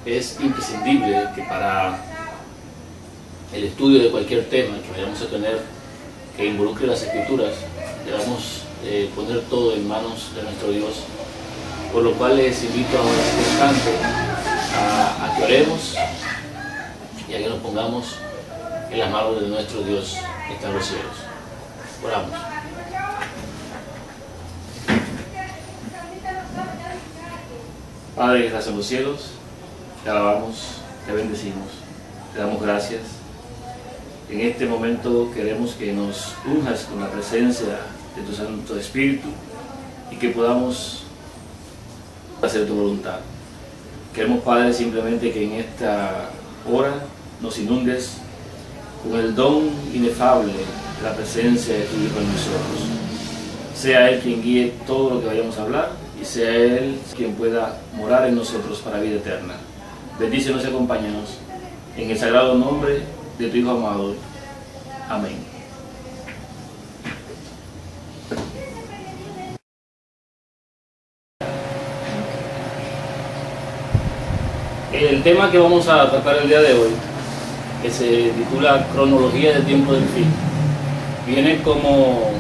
es imprescindible que para el estudio de cualquier tema que vayamos a tener que involucre las Escrituras, debamos poner todo en manos de nuestro Dios, por lo cual les invito ahora en este instante a que oremos y a que nos pongamos en las manos de nuestro Dios que está en los cielos. Oramos. Padre que estás en los cielos, te alabamos, te bendecimos, te damos gracias. En este momento queremos que nos unjas con la presencia de tu Santo Espíritu y que podamos hacer tu voluntad. Queremos, Padre, simplemente que en esta hora nos inundes con el don inefable de la presencia de tu Hijo en nosotros. Sea Él quien guíe todo lo que vayamos a hablar y sea Él quien pueda morar en nosotros para vida eterna. Bendícenos y acompáñanos en el sagrado nombre de tu Hijo amado. Amén. El tema que vamos a tratar el día de hoy, que se titula Cronología del tiempo del fin, viene como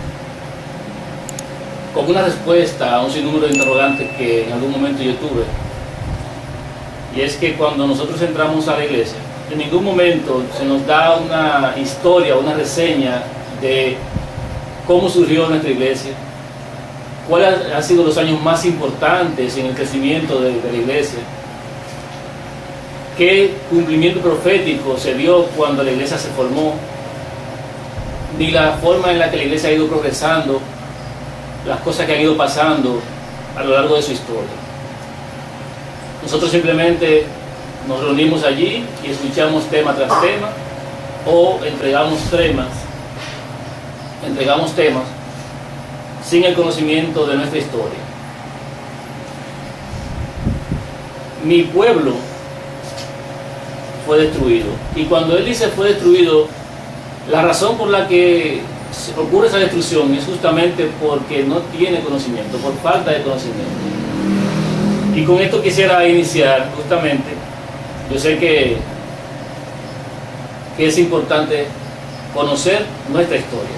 una respuesta a un sinnúmero de interrogantes que en algún momento yo tuve. Y es que cuando nosotros entramos a la iglesia, en ningún momento se nos da una historia, una reseña de cómo surgió nuestra iglesia, cuáles han sido los años más importantes en el crecimiento de la iglesia, qué cumplimiento profético se dio cuando la iglesia se formó, ni la forma en la que la iglesia ha ido progresando, las cosas que han ido pasando a lo largo de su historia. Nosotros simplemente nos reunimos allí y escuchamos tema tras tema, o entregamos temas sin el conocimiento de nuestra historia. Mi pueblo fue destruido, y cuando él dice fue destruido, la razón por la que ocurre esa destrucción es justamente porque no tiene conocimiento, por falta de conocimiento. Y con esto quisiera iniciar justamente. Yo sé que es importante conocer nuestra historia.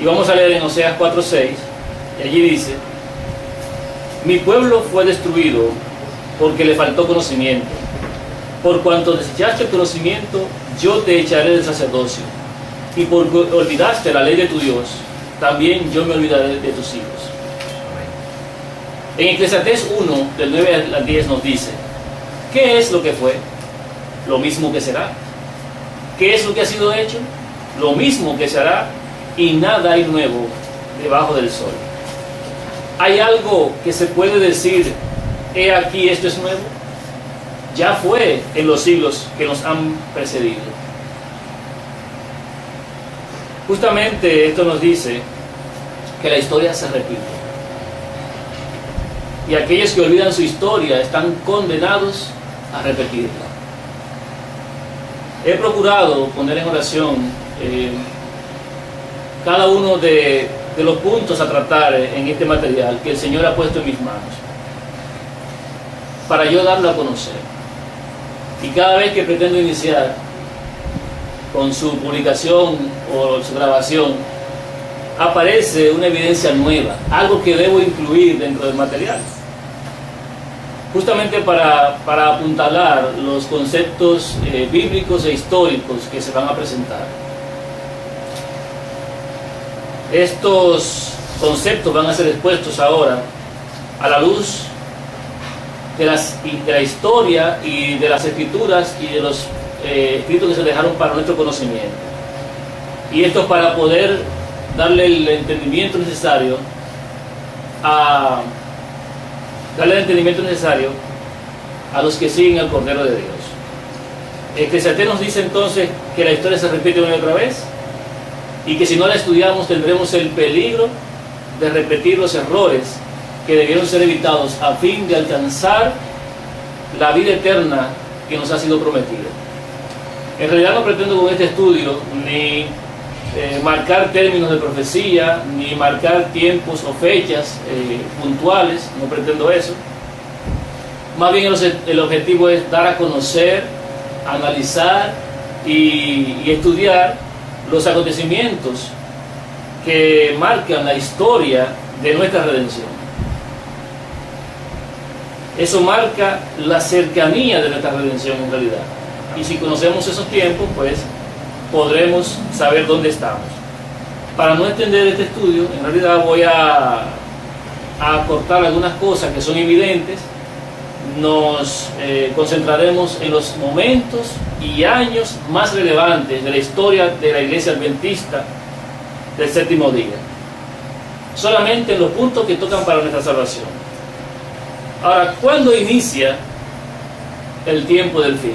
Y vamos a leer en Oseas 4:6, y allí dice: mi pueblo fue destruido porque le faltó conocimiento. Por cuanto desechaste el conocimiento, yo te echaré del sacerdocio. Y porque olvidaste la ley de tu Dios, también yo me olvidaré de tus hijos. En Eclesiastés 1, del 9 al 10 nos dice: ¿qué es lo que fue? Lo mismo que será. ¿Qué es lo que ha sido hecho? Lo mismo que se hará, y nada hay nuevo debajo del sol. ¿Hay algo que se puede decir, he aquí esto es nuevo? Ya fue en los siglos que nos han precedido. Justamente esto nos dice que la historia se repite. Y aquellos que olvidan su historia están condenados a repetirla. He procurado poner en oración cada uno de los puntos a tratar en este material que el Señor ha puesto en mis manos, para yo darlo a conocer. Y cada vez que pretendo iniciar con su publicación o su grabación, aparece una evidencia nueva, algo que debo incluir dentro del material, justamente para apuntalar los conceptos bíblicos e históricos que se van a presentar. Estos conceptos van a ser expuestos ahora a la luz de la historia y de las escrituras y de los escritos que se dejaron para nuestro conocimiento. Y esto para poder darle el entendimiento necesario a los que siguen al Cordero de Dios. Eclesiastés nos dice entonces que la historia se repite una y otra vez, y que si no la estudiamos tendremos el peligro de repetir los errores que debieron ser evitados a fin de alcanzar la vida eterna que nos ha sido prometida. En realidad no pretendo con este estudio ni marcar términos de profecía, ni marcar tiempos o fechas puntuales, no pretendo eso, Más bien el objetivo es dar a conocer, analizar y estudiar los acontecimientos que marcan la historia de nuestra redención. Eso marca la cercanía de nuestra redención en realidad. Y si conocemos esos tiempos, pues podremos saber dónde estamos. Para no extender este estudio, en realidad voy a acortar algunas cosas que son evidentes. Nos concentraremos en los momentos y años más relevantes de la historia de la Iglesia Adventista del séptimo día. Solamente en los puntos que tocan para nuestra salvación. Ahora, ¿cuándo inicia el tiempo del fin?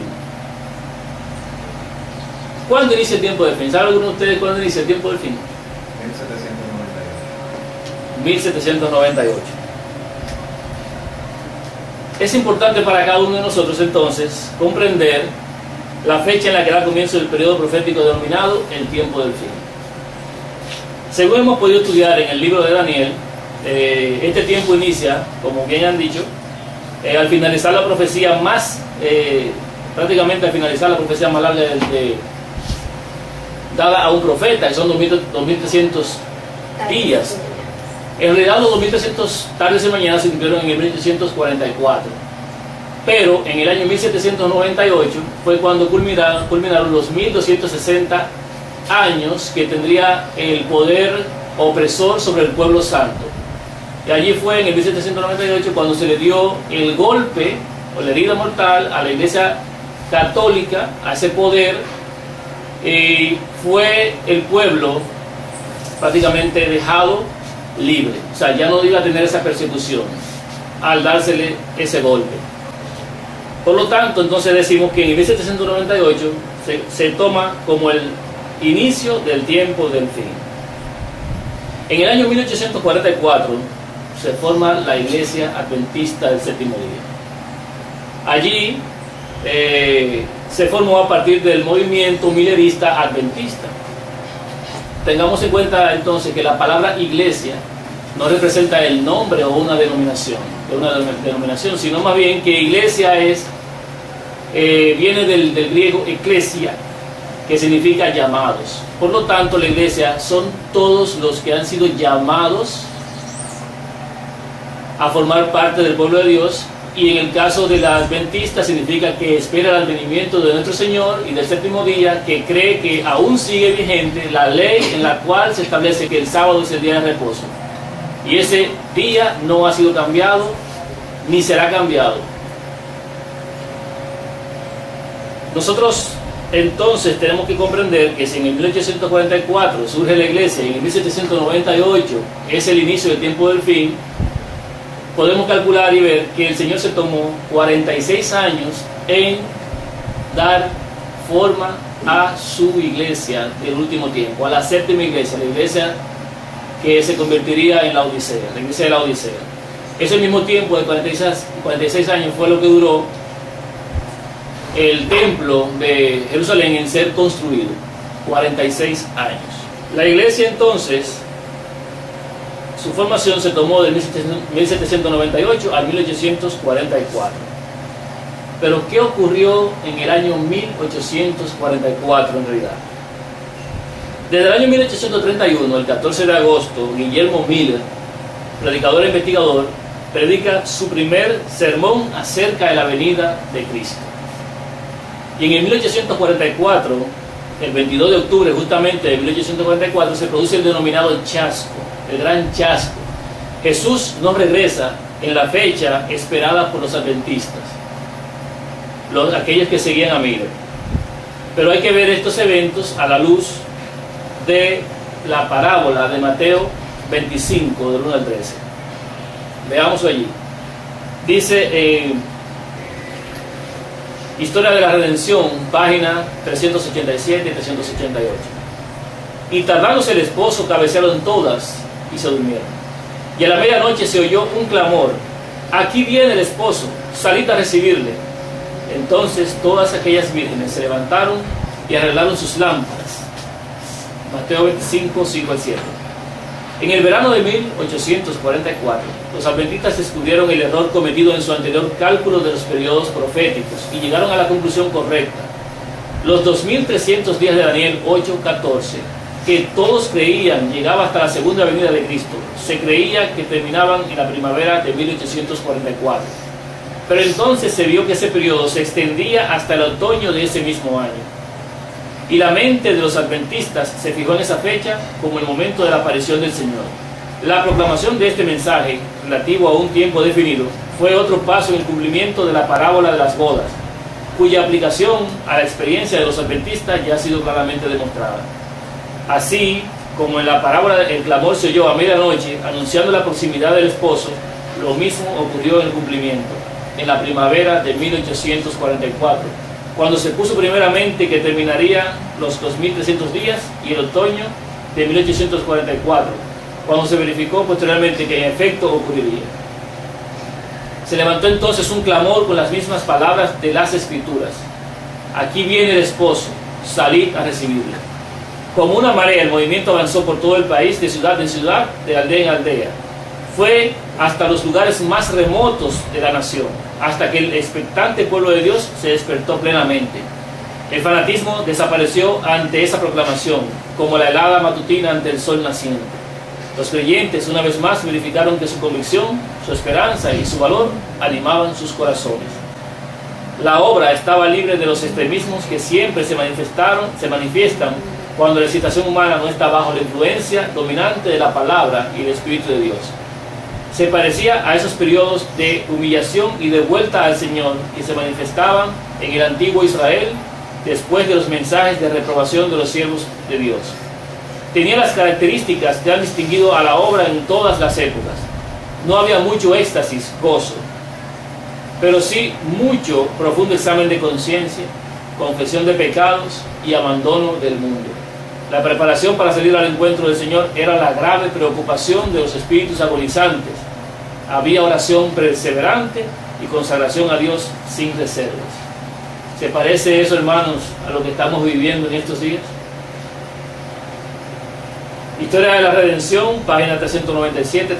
¿Cuándo inicia el tiempo del fin? ¿Sabe alguno de ustedes cuándo inicia el tiempo del fin? 1798. Es importante para cada uno de nosotros entonces comprender la fecha en la que da comienzo el periodo profético denominado el tiempo del fin. Según hemos podido estudiar en el libro de Daniel, este tiempo inicia, como bien han dicho, al finalizar la profecía más, prácticamente al finalizar la profecía más larga dada a un profeta, que son 2300 días. En realidad los 2300 tardes y mañanas se cumplieron en el 1844, pero en el año 1798 fue cuando culminaron los 1260 años que tendría el poder opresor sobre el pueblo santo. Y allí fue en el 1798 cuando se le dio el golpe o la herida mortal a la Iglesia Católica, a ese poder, y fue el pueblo prácticamente dejado libre. O sea, ya no iba a tener esa persecución al dársele ese golpe. Por lo tanto, entonces decimos que en el 1798 se toma como el inicio del tiempo del fin. En el año 1844 se forma la Iglesia Adventista del Séptimo Día. Allí se formó a partir del movimiento milerista adventista. Tengamos en cuenta entonces que la palabra iglesia no representa el nombre o una denominación, sino más bien que iglesia viene del griego ecclesia, que significa llamados. Por lo tanto, la iglesia son todos los que han sido llamados a formar parte del pueblo de Dios, y en el caso de la adventista significa que espera el advenimiento de nuestro Señor y del séptimo día, que cree que aún sigue vigente la ley en la cual se establece que el sábado es el día de reposo, y ese día no ha sido cambiado ni será cambiado. Nosotros entonces tenemos que comprender que si en el 1844 surge la iglesia y en el 1798 es el inicio del tiempo del fin, podemos calcular y ver que el Señor se tomó 46 años en dar forma a su iglesia del último tiempo, a la séptima iglesia, la iglesia que se convertiría en la Odisea, la iglesia de la Odisea. Ese mismo tiempo de 46 años fue lo que duró el templo de Jerusalén en ser construido, 46 años. La iglesia entonces, su formación se tomó del 1798 al 1844. Pero ¿qué ocurrió en el año 1844 en realidad? Desde el año 1831, el 14 de agosto, Guillermo Miller, predicador e investigador, predica su primer sermón acerca de la venida de Cristo. Y en el 1844, el 22 de octubre justamente de 1844, se produce el denominado chasco, el gran chasco. Jesús no regresa en la fecha esperada por los adventistas, aquellos que seguían a Miller. Pero hay que ver estos eventos a la luz de la parábola de Mateo 25, del 1 al 13. Veámoslo allí. Dice Historia de la Redención, página 387 y 388. Y tardándose el esposo, cabecearon todas y se durmieron. Y a la medianoche se oyó un clamor: aquí viene el esposo, salid a recibirle. Entonces todas aquellas vírgenes se levantaron y arreglaron sus lámparas. Mateo 25, 5 al 7. En el verano de 1844, los adventistas descubrieron el error cometido en su anterior cálculo de los periodos proféticos y llegaron a la conclusión correcta. Los 2300 días de Daniel 8:14, que todos creían llegaba hasta la segunda venida de Cristo, se creía que terminaban en la primavera de 1844. Pero entonces se vio que ese periodo se extendía hasta el otoño de ese mismo año. Y la mente de los adventistas se fijó en esa fecha como el momento de la aparición del Señor. La proclamación de este mensaje, relativo a un tiempo definido, fue otro paso en el cumplimiento de la parábola de las bodas, cuya aplicación a la experiencia de los adventistas ya ha sido claramente demostrada. Así como en la parábola el clamor se oyó a medianoche, anunciando la proximidad del esposo, lo mismo ocurrió en el cumplimiento, en la primavera de 1844, cuando se puso primeramente que terminaría los 2300 días, y el otoño de 1844, cuando se verificó posteriormente que en efecto ocurriría. Se levantó entonces un clamor con las mismas palabras de las Escrituras: aquí viene el esposo, salid a recibirlo. Como una marea, el movimiento avanzó por todo el país, de ciudad en ciudad, de aldea en aldea. Fue hasta los lugares más remotos de la nación, hasta que el expectante pueblo de Dios se despertó plenamente. El fanatismo desapareció ante esa proclamación, como la helada matutina ante el sol naciente. Los creyentes una vez más verificaron que su convicción, su esperanza y su valor animaban sus corazones. La obra estaba libre de los extremismos que siempre se manifiestan cuando la excitación humana no está bajo la influencia dominante de la palabra y el Espíritu de Dios. Se parecía a esos periodos de humillación y de vuelta al Señor que se manifestaban en el antiguo Israel después de los mensajes de reprobación de los siervos de Dios. Tenía las características que han distinguido a la obra en todas las épocas. No había mucho éxtasis, gozo, pero sí mucho profundo examen de conciencia, confesión de pecados y abandono del mundo. La preparación para salir al encuentro del Señor era la grave preocupación de los espíritus agonizantes. Había oración perseverante y consagración a Dios sin reservas. ¿Se parece eso, hermanos, a lo que estamos viviendo en estos días? Historia de la Redención, página 397-398.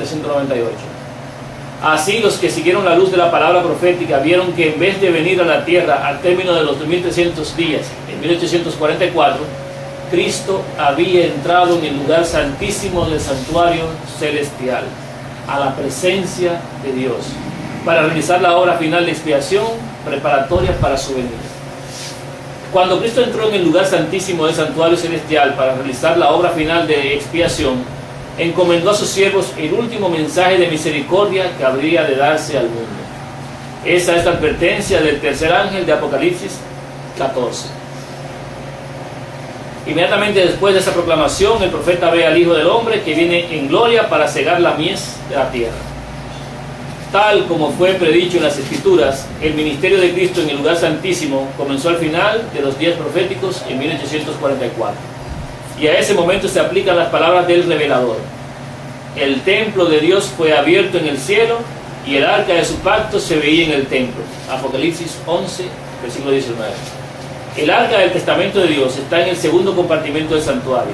Así los que siguieron la luz de la palabra profética vieron que en vez de venir a la tierra al término de los 2300 días, en 1844, Cristo había entrado en el lugar santísimo del santuario celestial, a la presencia de Dios, para realizar la obra final de expiación preparatoria para su venida. Cuando Cristo entró en el lugar santísimo del santuario celestial para realizar la obra final de expiación, encomendó a sus siervos el último mensaje de misericordia que habría de darse al mundo. Esa es la advertencia del tercer ángel de Apocalipsis 14. Inmediatamente después de esa proclamación, el profeta ve al Hijo del Hombre que viene en gloria para cegar la mies de la tierra. Tal como fue predicho en las Escrituras, el ministerio de Cristo en el lugar santísimo comenzó al final de los días proféticos en 1844. Y a ese momento se aplican las palabras del revelador. El templo de Dios fue abierto en el cielo y el arca de su pacto se veía en el templo. Apocalipsis 11, versículo 19. El arca del testamento de Dios está en el segundo compartimento del santuario.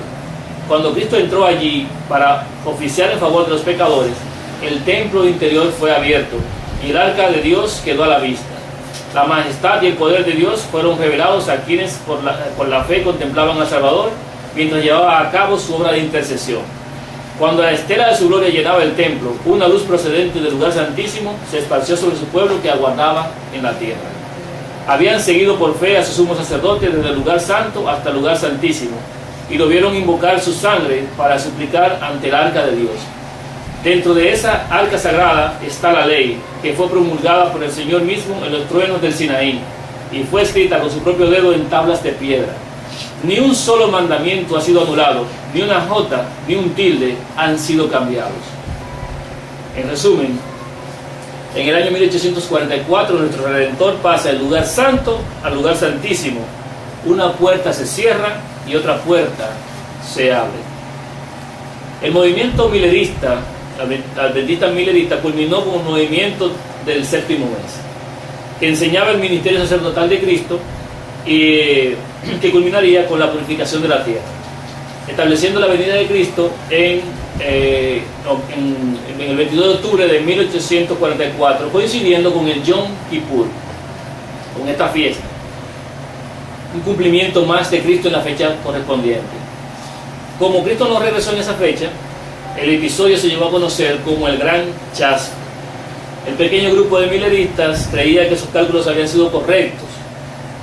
Cuando Cristo entró allí para oficiar en favor de los pecadores, el templo interior fue abierto y el arca de Dios quedó a la vista. La majestad y el poder de Dios fueron revelados a quienes por la fe contemplaban al Salvador mientras llevaba a cabo su obra de intercesión. Cuando la estela de su gloria llenaba el templo, una luz procedente del lugar santísimo se esparció sobre su pueblo que aguardaba en la tierra. Habían seguido por fe a su sumo sacerdote desde el lugar santo hasta el lugar santísimo y lo vieron invocar su sangre para suplicar ante el arca de Dios. Dentro de esa arca sagrada está la ley, que fue promulgada por el Señor mismo en los truenos del Sinaí y fue escrita con su propio dedo en tablas de piedra. Ni un solo mandamiento ha sido anulado, ni una jota, ni un tilde han sido cambiados. En resumen, en el año 1844 nuestro Redentor pasa del lugar santo al lugar santísimo. Una puerta se cierra y otra puerta se abre. El movimiento milerista, adventista milerista, culminó con un movimiento del séptimo mes, que enseñaba el ministerio sacerdotal de Cristo y que culminaría con la purificación de la tierra, estableciendo la venida de Cristo en en el 22 de octubre de 1844, coincidiendo con el Yom Kippur, con esta fiesta, un cumplimiento más de Cristo en la fecha correspondiente. Como Cristo no regresó en esa fecha, el episodio se llevó a conocer como el Gran Chasco. El pequeño grupo de mileristas creía que sus cálculos habían sido correctos,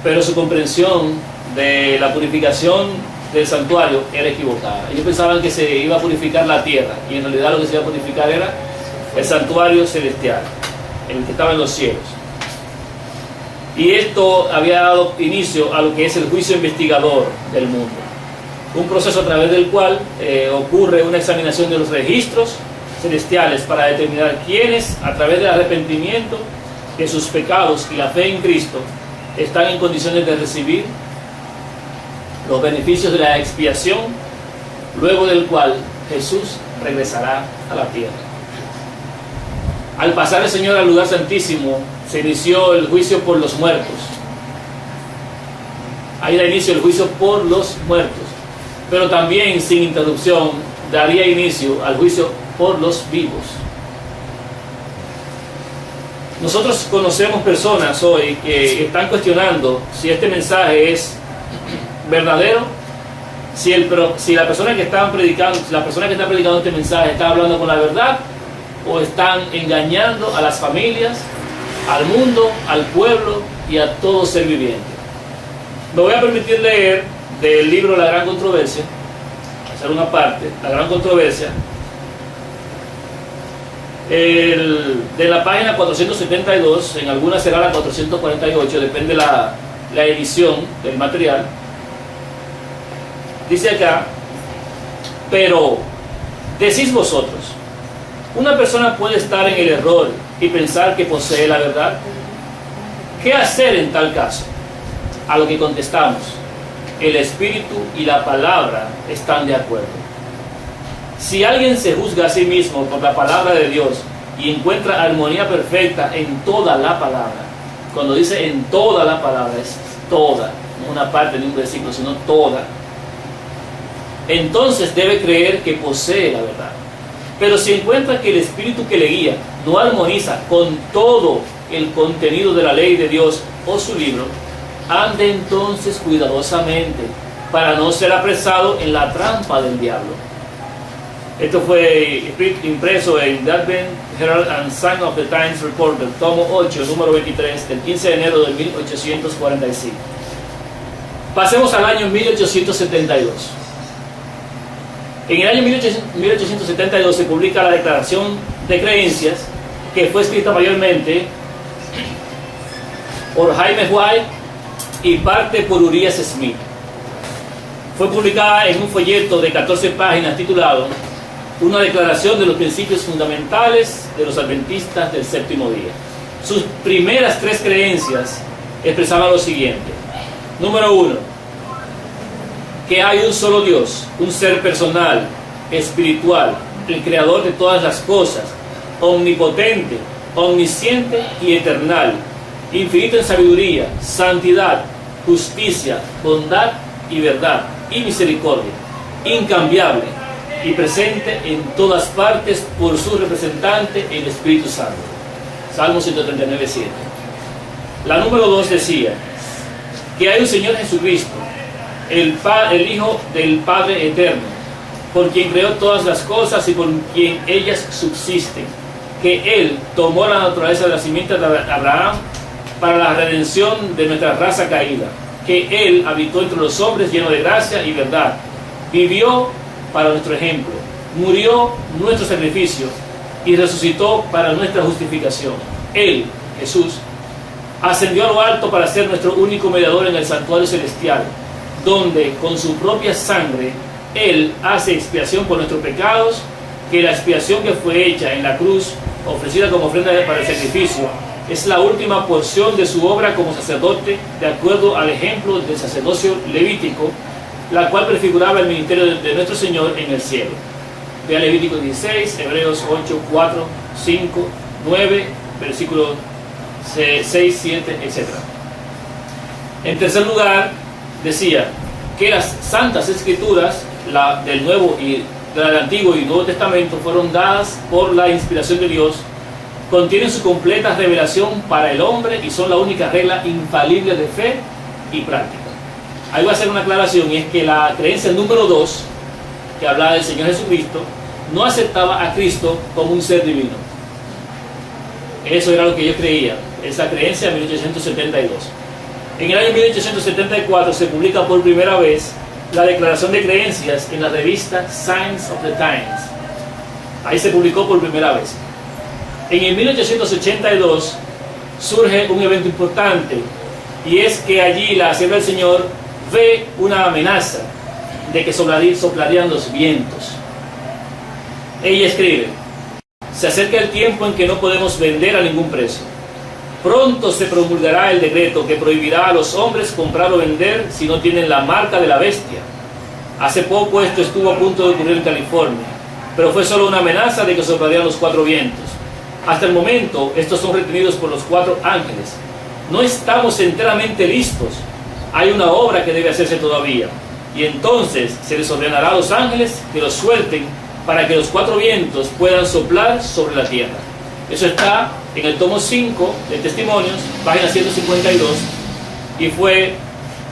pero su comprensión de la purificación del santuario era equivocada. Ellos pensaban que se iba a purificar la tierra, y en realidad lo que se iba a purificar era el santuario celestial, el que estaba en los cielos. Y esto había dado inicio a lo que es el juicio investigador del mundo, un proceso a través del cual ocurre una examinación de los registros celestiales para determinar quiénes, a través del arrepentimiento de sus pecados y la fe en Cristo, están en condiciones de recibir los beneficios de la expiación, luego del cual Jesús regresará a la tierra. Al pasar el Señor al lugar santísimo, se inició el juicio por los muertos. Ahí da inicio el juicio por los muertos, pero también sin interrupción daría inicio al juicio por los vivos. Nosotros conocemos personas hoy que están cuestionando si este mensaje es verdadero, si la persona que está predicando este mensaje está hablando con la verdad, o están engañando a las familias, al mundo, al pueblo y a todo ser viviente. Me voy a permitir leer del libro La Gran Controversia, hacer una parte, La Gran Controversia, de la página 472, en algunas será la 448, depende la edición del material. Dice acá: pero decís vosotros, ¿una persona puede estar en el error y pensar que posee la verdad? ¿Qué hacer en tal caso? A lo que contestamos: el Espíritu y la palabra están de acuerdo. Si alguien se juzga a sí mismo por la palabra de Dios y encuentra armonía perfecta en toda la palabra, cuando dice en toda la palabra, es toda, no una parte de un versículo, sino toda, entonces debe creer que posee la verdad. Pero si encuentra que el Espíritu que le guía no armoniza con todo el contenido de la ley de Dios o su libro, ande entonces cuidadosamente para no ser apresado en la trampa del diablo. Esto fue impreso en The Advent Herald and Sign of the Times Report, del tomo 8, número 23, del 15 de enero de 1845. Pasemos al año 1872. En el año 1872 se publica la Declaración de Creencias, que fue escrita mayormente por Jaime White y parte por Urias Smith. Fue publicada en un folleto de 14 páginas titulado Una declaración de los principios fundamentales de los adventistas del séptimo día. Sus primeras 3 creencias expresaban lo siguiente. Número 1, que hay un solo Dios, un ser personal, espiritual, el creador de todas las cosas, omnipotente, omnisciente y eternal, infinito en sabiduría, santidad, justicia, bondad y verdad y misericordia, incambiable y presente en todas partes por su representante, el Espíritu Santo. Salmo 139:7. La número 2 decía que hay un Señor Jesucristo, el Hijo del Padre Eterno, por quien creó todas las cosas y por quien ellas subsisten, que Él tomó la naturaleza de la simiente de Abraham para la redención de nuestra raza caída, que Él habitó entre los hombres lleno de gracia y verdad, vivió para nuestro ejemplo, murió nuestro sacrificio y resucitó para nuestra justificación. Él, Jesús, ascendió a lo alto para ser nuestro único mediador en el santuario celestial, donde con su propia sangre Él hace expiación por nuestros pecados, que la expiación que fue hecha en la cruz, ofrecida como ofrenda para el sacrificio, es la última porción de su obra como sacerdote, de acuerdo al ejemplo del sacerdocio levítico, la cual prefiguraba el ministerio de nuestro Señor en el cielo. Vea Levítico 16, Hebreos 8, 4, 5, 9, versículos 6, 7, etc. En tercer lugar, decía que las santas escrituras del Nuevo y del Antiguo y Nuevo Testamento fueron dadas por la inspiración de Dios, contienen su completa revelación para el hombre y son la única regla infalible de fe y práctica. Ahí voy a hacer una aclaración, y es que la creencia número 2, que hablaba del Señor Jesucristo, no aceptaba a Cristo como un ser divino. Eso era lo que yo creía, esa creencia en 1872. En el año 1874 se publica por primera vez la Declaración de Creencias en la revista Signs of the Times. Ahí se publicó por primera vez. En el 1882 surge un evento importante, y es que allí la sierva del Señor ve una amenaza de que soplarían los vientos. Ella escribe: se acerca el tiempo en que no podemos vender a ningún precio. Pronto se promulgará el decreto que prohibirá a los hombres comprar o vender si no tienen la marca de la bestia. Hace poco esto estuvo a punto de ocurrir en California, pero fue solo una amenaza de que soplarían los 4 vientos. Hasta el momento, estos son retenidos por los 4 ángeles. No estamos enteramente listos. Hay una obra que debe hacerse todavía. Y entonces se les ordenará a los ángeles que los suelten para que los 4 vientos puedan soplar sobre la tierra. Eso está en el tomo 5 de Testimonios, página 152, y fue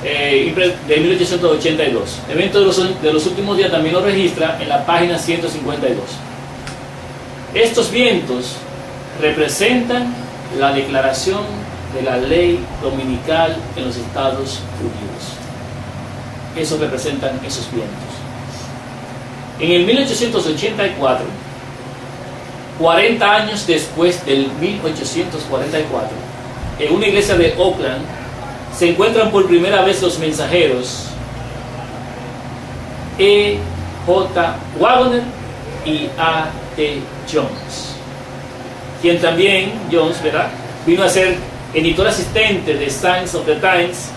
de 1882. Evento de los últimos días también lo registra en la página 152. Estos vientos representan la declaración de la ley dominical en los Estados Unidos. Eso representan esos vientos. En el 1884, 40 años después del 1844, en una iglesia de Oakland, se encuentran por primera vez los mensajeros E. J. Waggoner y A. T. Jones, quien también, Jones, ¿verdad?, vino a ser editor asistente de Signs of the Times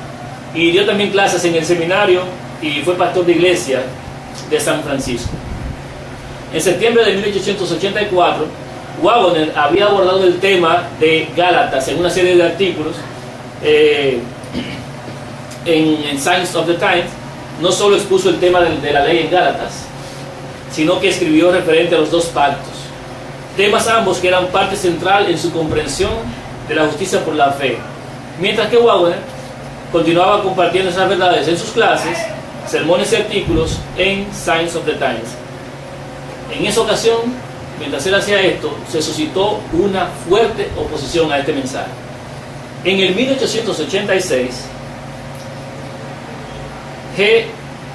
y dio también clases en el seminario y fue pastor de iglesia de San Francisco. En septiembre de 1884, Waggoner había abordado el tema de Gálatas en una serie de artículos en Signs of the Times. No solo expuso el tema de la ley en Gálatas, sino que escribió referente a los 2 pactos, temas ambos que eran parte central en su comprensión de la justicia por la fe, mientras que Waggoner continuaba compartiendo esas verdades en sus clases, sermones y artículos en Signs of the Times. En esa ocasión, mientras él hacía esto, se suscitó una fuerte oposición a este mensaje. En el 1886, G.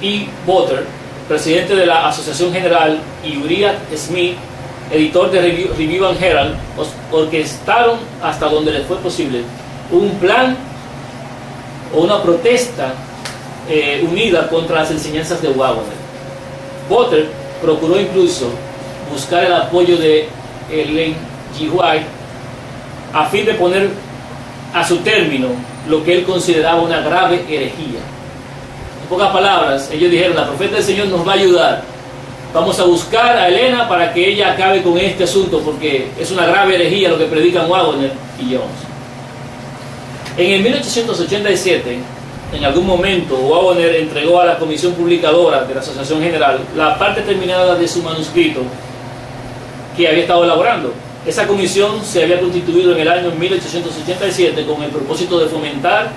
E. Botter, presidente de la Asociación General, y Uriah Smith, editor de Review and Herald, orquestaron hasta donde les fue posible un plan o una protesta unida contra las enseñanzas de Waggoner. Botter procuró incluso buscar el apoyo de Ellen G. White a fin de poner a su término lo que él consideraba una grave herejía. En pocas palabras, ellos dijeron: la profeta del Señor nos va a ayudar, vamos a buscar a Elena para que ella acabe con este asunto, porque es una grave herejía lo que predican Waggoner y Jones. En el 1887, en algún momento, Waggoner entregó a la comisión publicadora de la Asociación General la parte terminada de su manuscrito que había estado elaborando. Esa comisión se había constituido en el año 1887 con el propósito de fomentar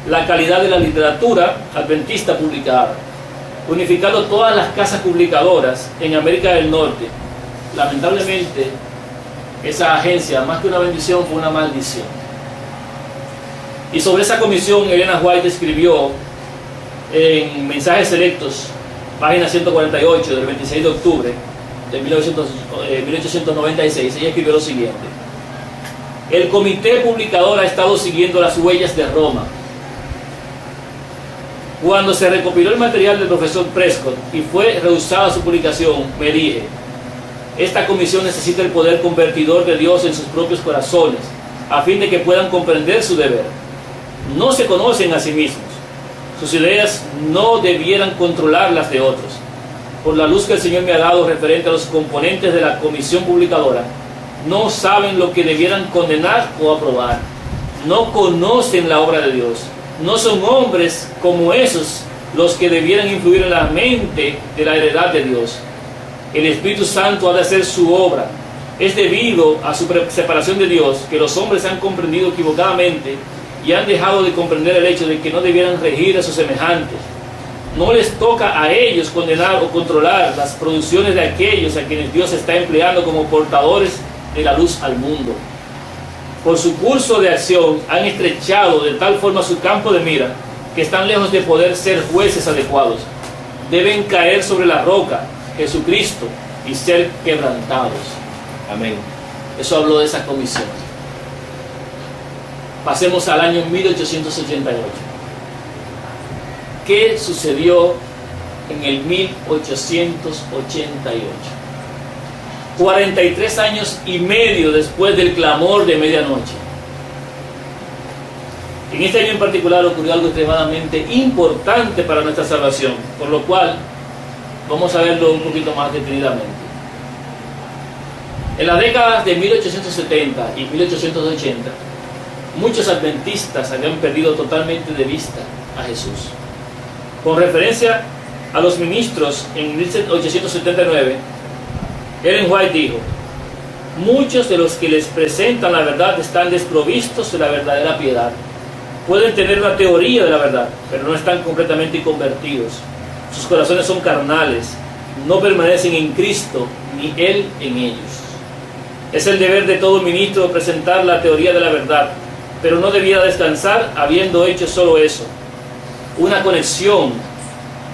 la calidad de la literatura adventista publicada, unificando todas las casas publicadoras en América del Norte. Lamentablemente, esa agencia, más que una bendición, fue una maldición. Y sobre esa comisión, Elena White escribió en Mensajes Selectos, página 148, del 26 de octubre de 1896, ella escribió lo siguiente: el comité publicador ha estado siguiendo las huellas de Roma. Cuando se recopiló el material del profesor Prescott y fue rehusada su publicación, me dije: esta comisión necesita el poder convertidor de Dios en sus propios corazones, a fin de que puedan comprender su deber. No se conocen a sí mismos. Sus ideas no debieran controlar las de otros. Por la luz que el Señor me ha dado referente a los componentes de la comisión publicadora, no saben lo que debieran condenar o aprobar. No conocen la obra de Dios. No son hombres como esos los que debieran influir en la mente de la heredad de Dios. el Espíritu Santo ha de hacer su obra. Es debido a su separación de Dios que los hombres han comprendido equivocadamente y han dejado de comprender el hecho de que no debieran regir a sus semejantes. No les toca a ellos condenar o controlar las producciones de aquellos a quienes Dios está empleando como portadores de la luz al mundo. Por su curso de acción han estrechado de tal forma su campo de mira que están lejos de poder ser jueces adecuados. Deben caer sobre la roca, Jesucristo, y ser quebrantados. Amén. Eso habló de esa comisión. Pasemos al año 1888. ¿Qué sucedió en el 1888? 43 años y medio después del clamor de medianoche. En este año en particular ocurrió algo extremadamente importante para nuestra salvación, por lo cual vamos a verlo un poquito más detenidamente. En las décadas de 1870 y 1880, muchos adventistas habían perdido totalmente de vista a Jesús. Con referencia a los ministros, en 1879, Ellen White dijo: muchos de los que les presentan la verdad están desprovistos de la verdadera piedad. Pueden tener una teoría de la verdad, pero no están completamente convertidos. Sus corazones son carnales, no permanecen en Cristo, ni Él en ellos. Es el deber de todo ministro presentar la teoría de la verdad, pero no debiera descansar habiendo hecho solo eso. Una conexión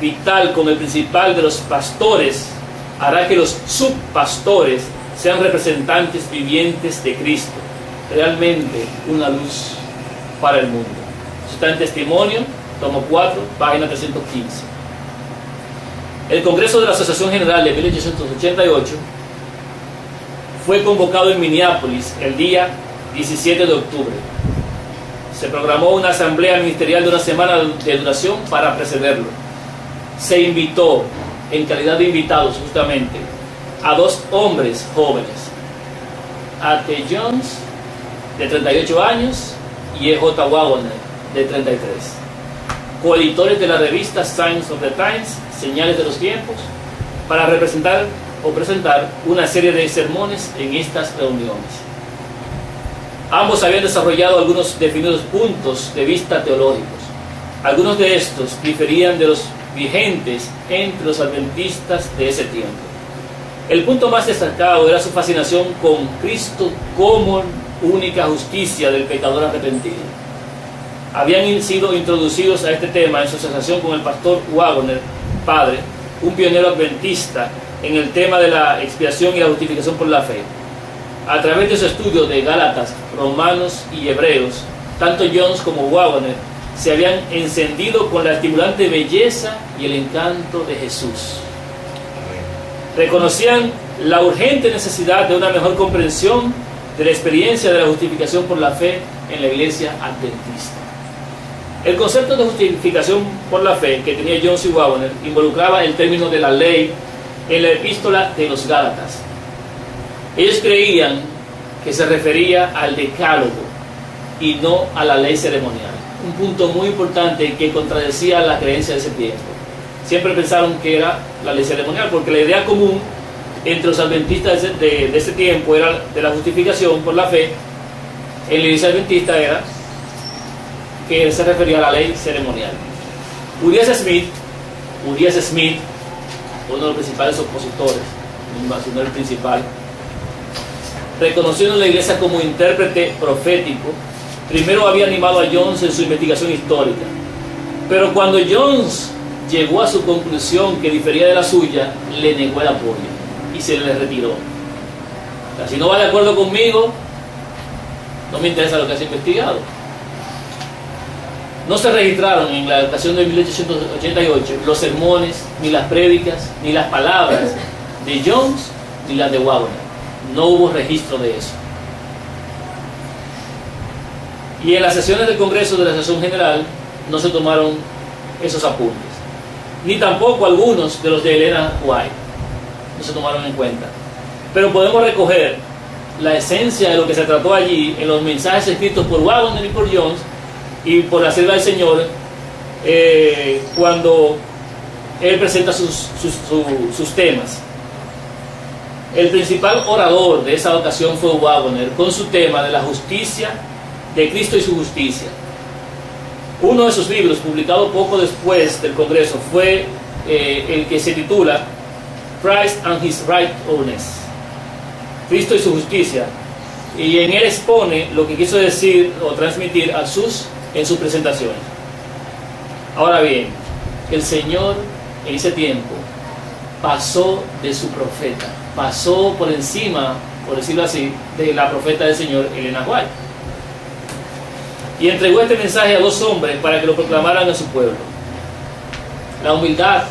vital con el principal de los pastores hará que los subpastores sean representantes vivientes de Cristo, realmente una luz para el mundo. Eso está en Testimonio, tomo 4, página 315. El Congreso de la Asociación General de 1888 fue convocado en Minneapolis el día 17 de octubre. Se programó una asamblea ministerial de una semana de duración para precederlo. Se invitó, en calidad de invitados justamente, a dos hombres jóvenes, A.T. Jones, de 38 años, y E.J. Waggoner, de 33, coeditores de la revista Signs of the Times, Señales de los Tiempos, para representar o presentar una serie de sermones en estas reuniones. Ambos habían desarrollado algunos definidos puntos de vista teológicos. Algunos de estos diferían de los vigentes entre los adventistas de ese tiempo. El punto más destacado era su fascinación con Cristo como única justicia del pecador arrepentido. Habían sido introducidos a este tema en su asociación con el pastor Waggoner, padre, un pionero adventista en el tema de la expiación y la justificación por la fe. A través de su estudio de Gálatas, Romanos y Hebreos, tanto Jones como Waggoner se habían encendido con la estimulante belleza y el encanto de Jesús. Reconocían la urgente necesidad de una mejor comprensión de la experiencia de la justificación por la fe en la iglesia adventista. El concepto de justificación por la fe que tenía Jones y Waggoner involucraba el término de la ley en la epístola de los Gálatas. Ellos creían que se refería al decálogo y no a la ley ceremonial. Un punto muy importante que contradecía la creencia de ese tiempo. Siempre pensaron que era la ley ceremonial, porque la idea común entre los adventistas de ese tiempo era de la justificación por la fe. En la iglesia adventista era que se refería a la ley ceremonial. Urias Smith, uno de los principales opositores, no el principal, reconociendo a la iglesia como intérprete profético, primero había animado a Jones en su investigación histórica, pero cuando Jones llegó a su conclusión que difería de la suya, le negó el apoyo y se le retiró. O sea, si no va de acuerdo conmigo, no me interesa lo que has investigado. No se registraron en la ocasión de 1888 los sermones, ni las prédicas, ni las palabras de Jones, ni las de Waggoner. No hubo registro de eso. Y en las sesiones del Congreso de la Asociación General no se tomaron esos apuntes, ni tampoco algunos de los de Elena White no se tomaron en cuenta. Pero podemos recoger la esencia de lo que se trató allí en los mensajes escritos por Waggoner y por Jones y por la sierva del Señor, cuando él presenta sus temas. El principal orador de esa ocasión fue Waggoner, con su tema de la justicia, de Cristo y su justicia. Uno de sus libros, publicado poco después del Congreso, fue el que se titula Christ and His Righteousness, Cristo y su justicia, y en él expone lo que quiso decir o transmitir en sus presentaciones. Ahora bien, el Señor en ese tiempo pasó de su profeta, pasó por encima, por decirlo así, de la profeta del Señor, Elena White, y entregó este mensaje a 2 hombres para que lo proclamaran a su pueblo. La humildad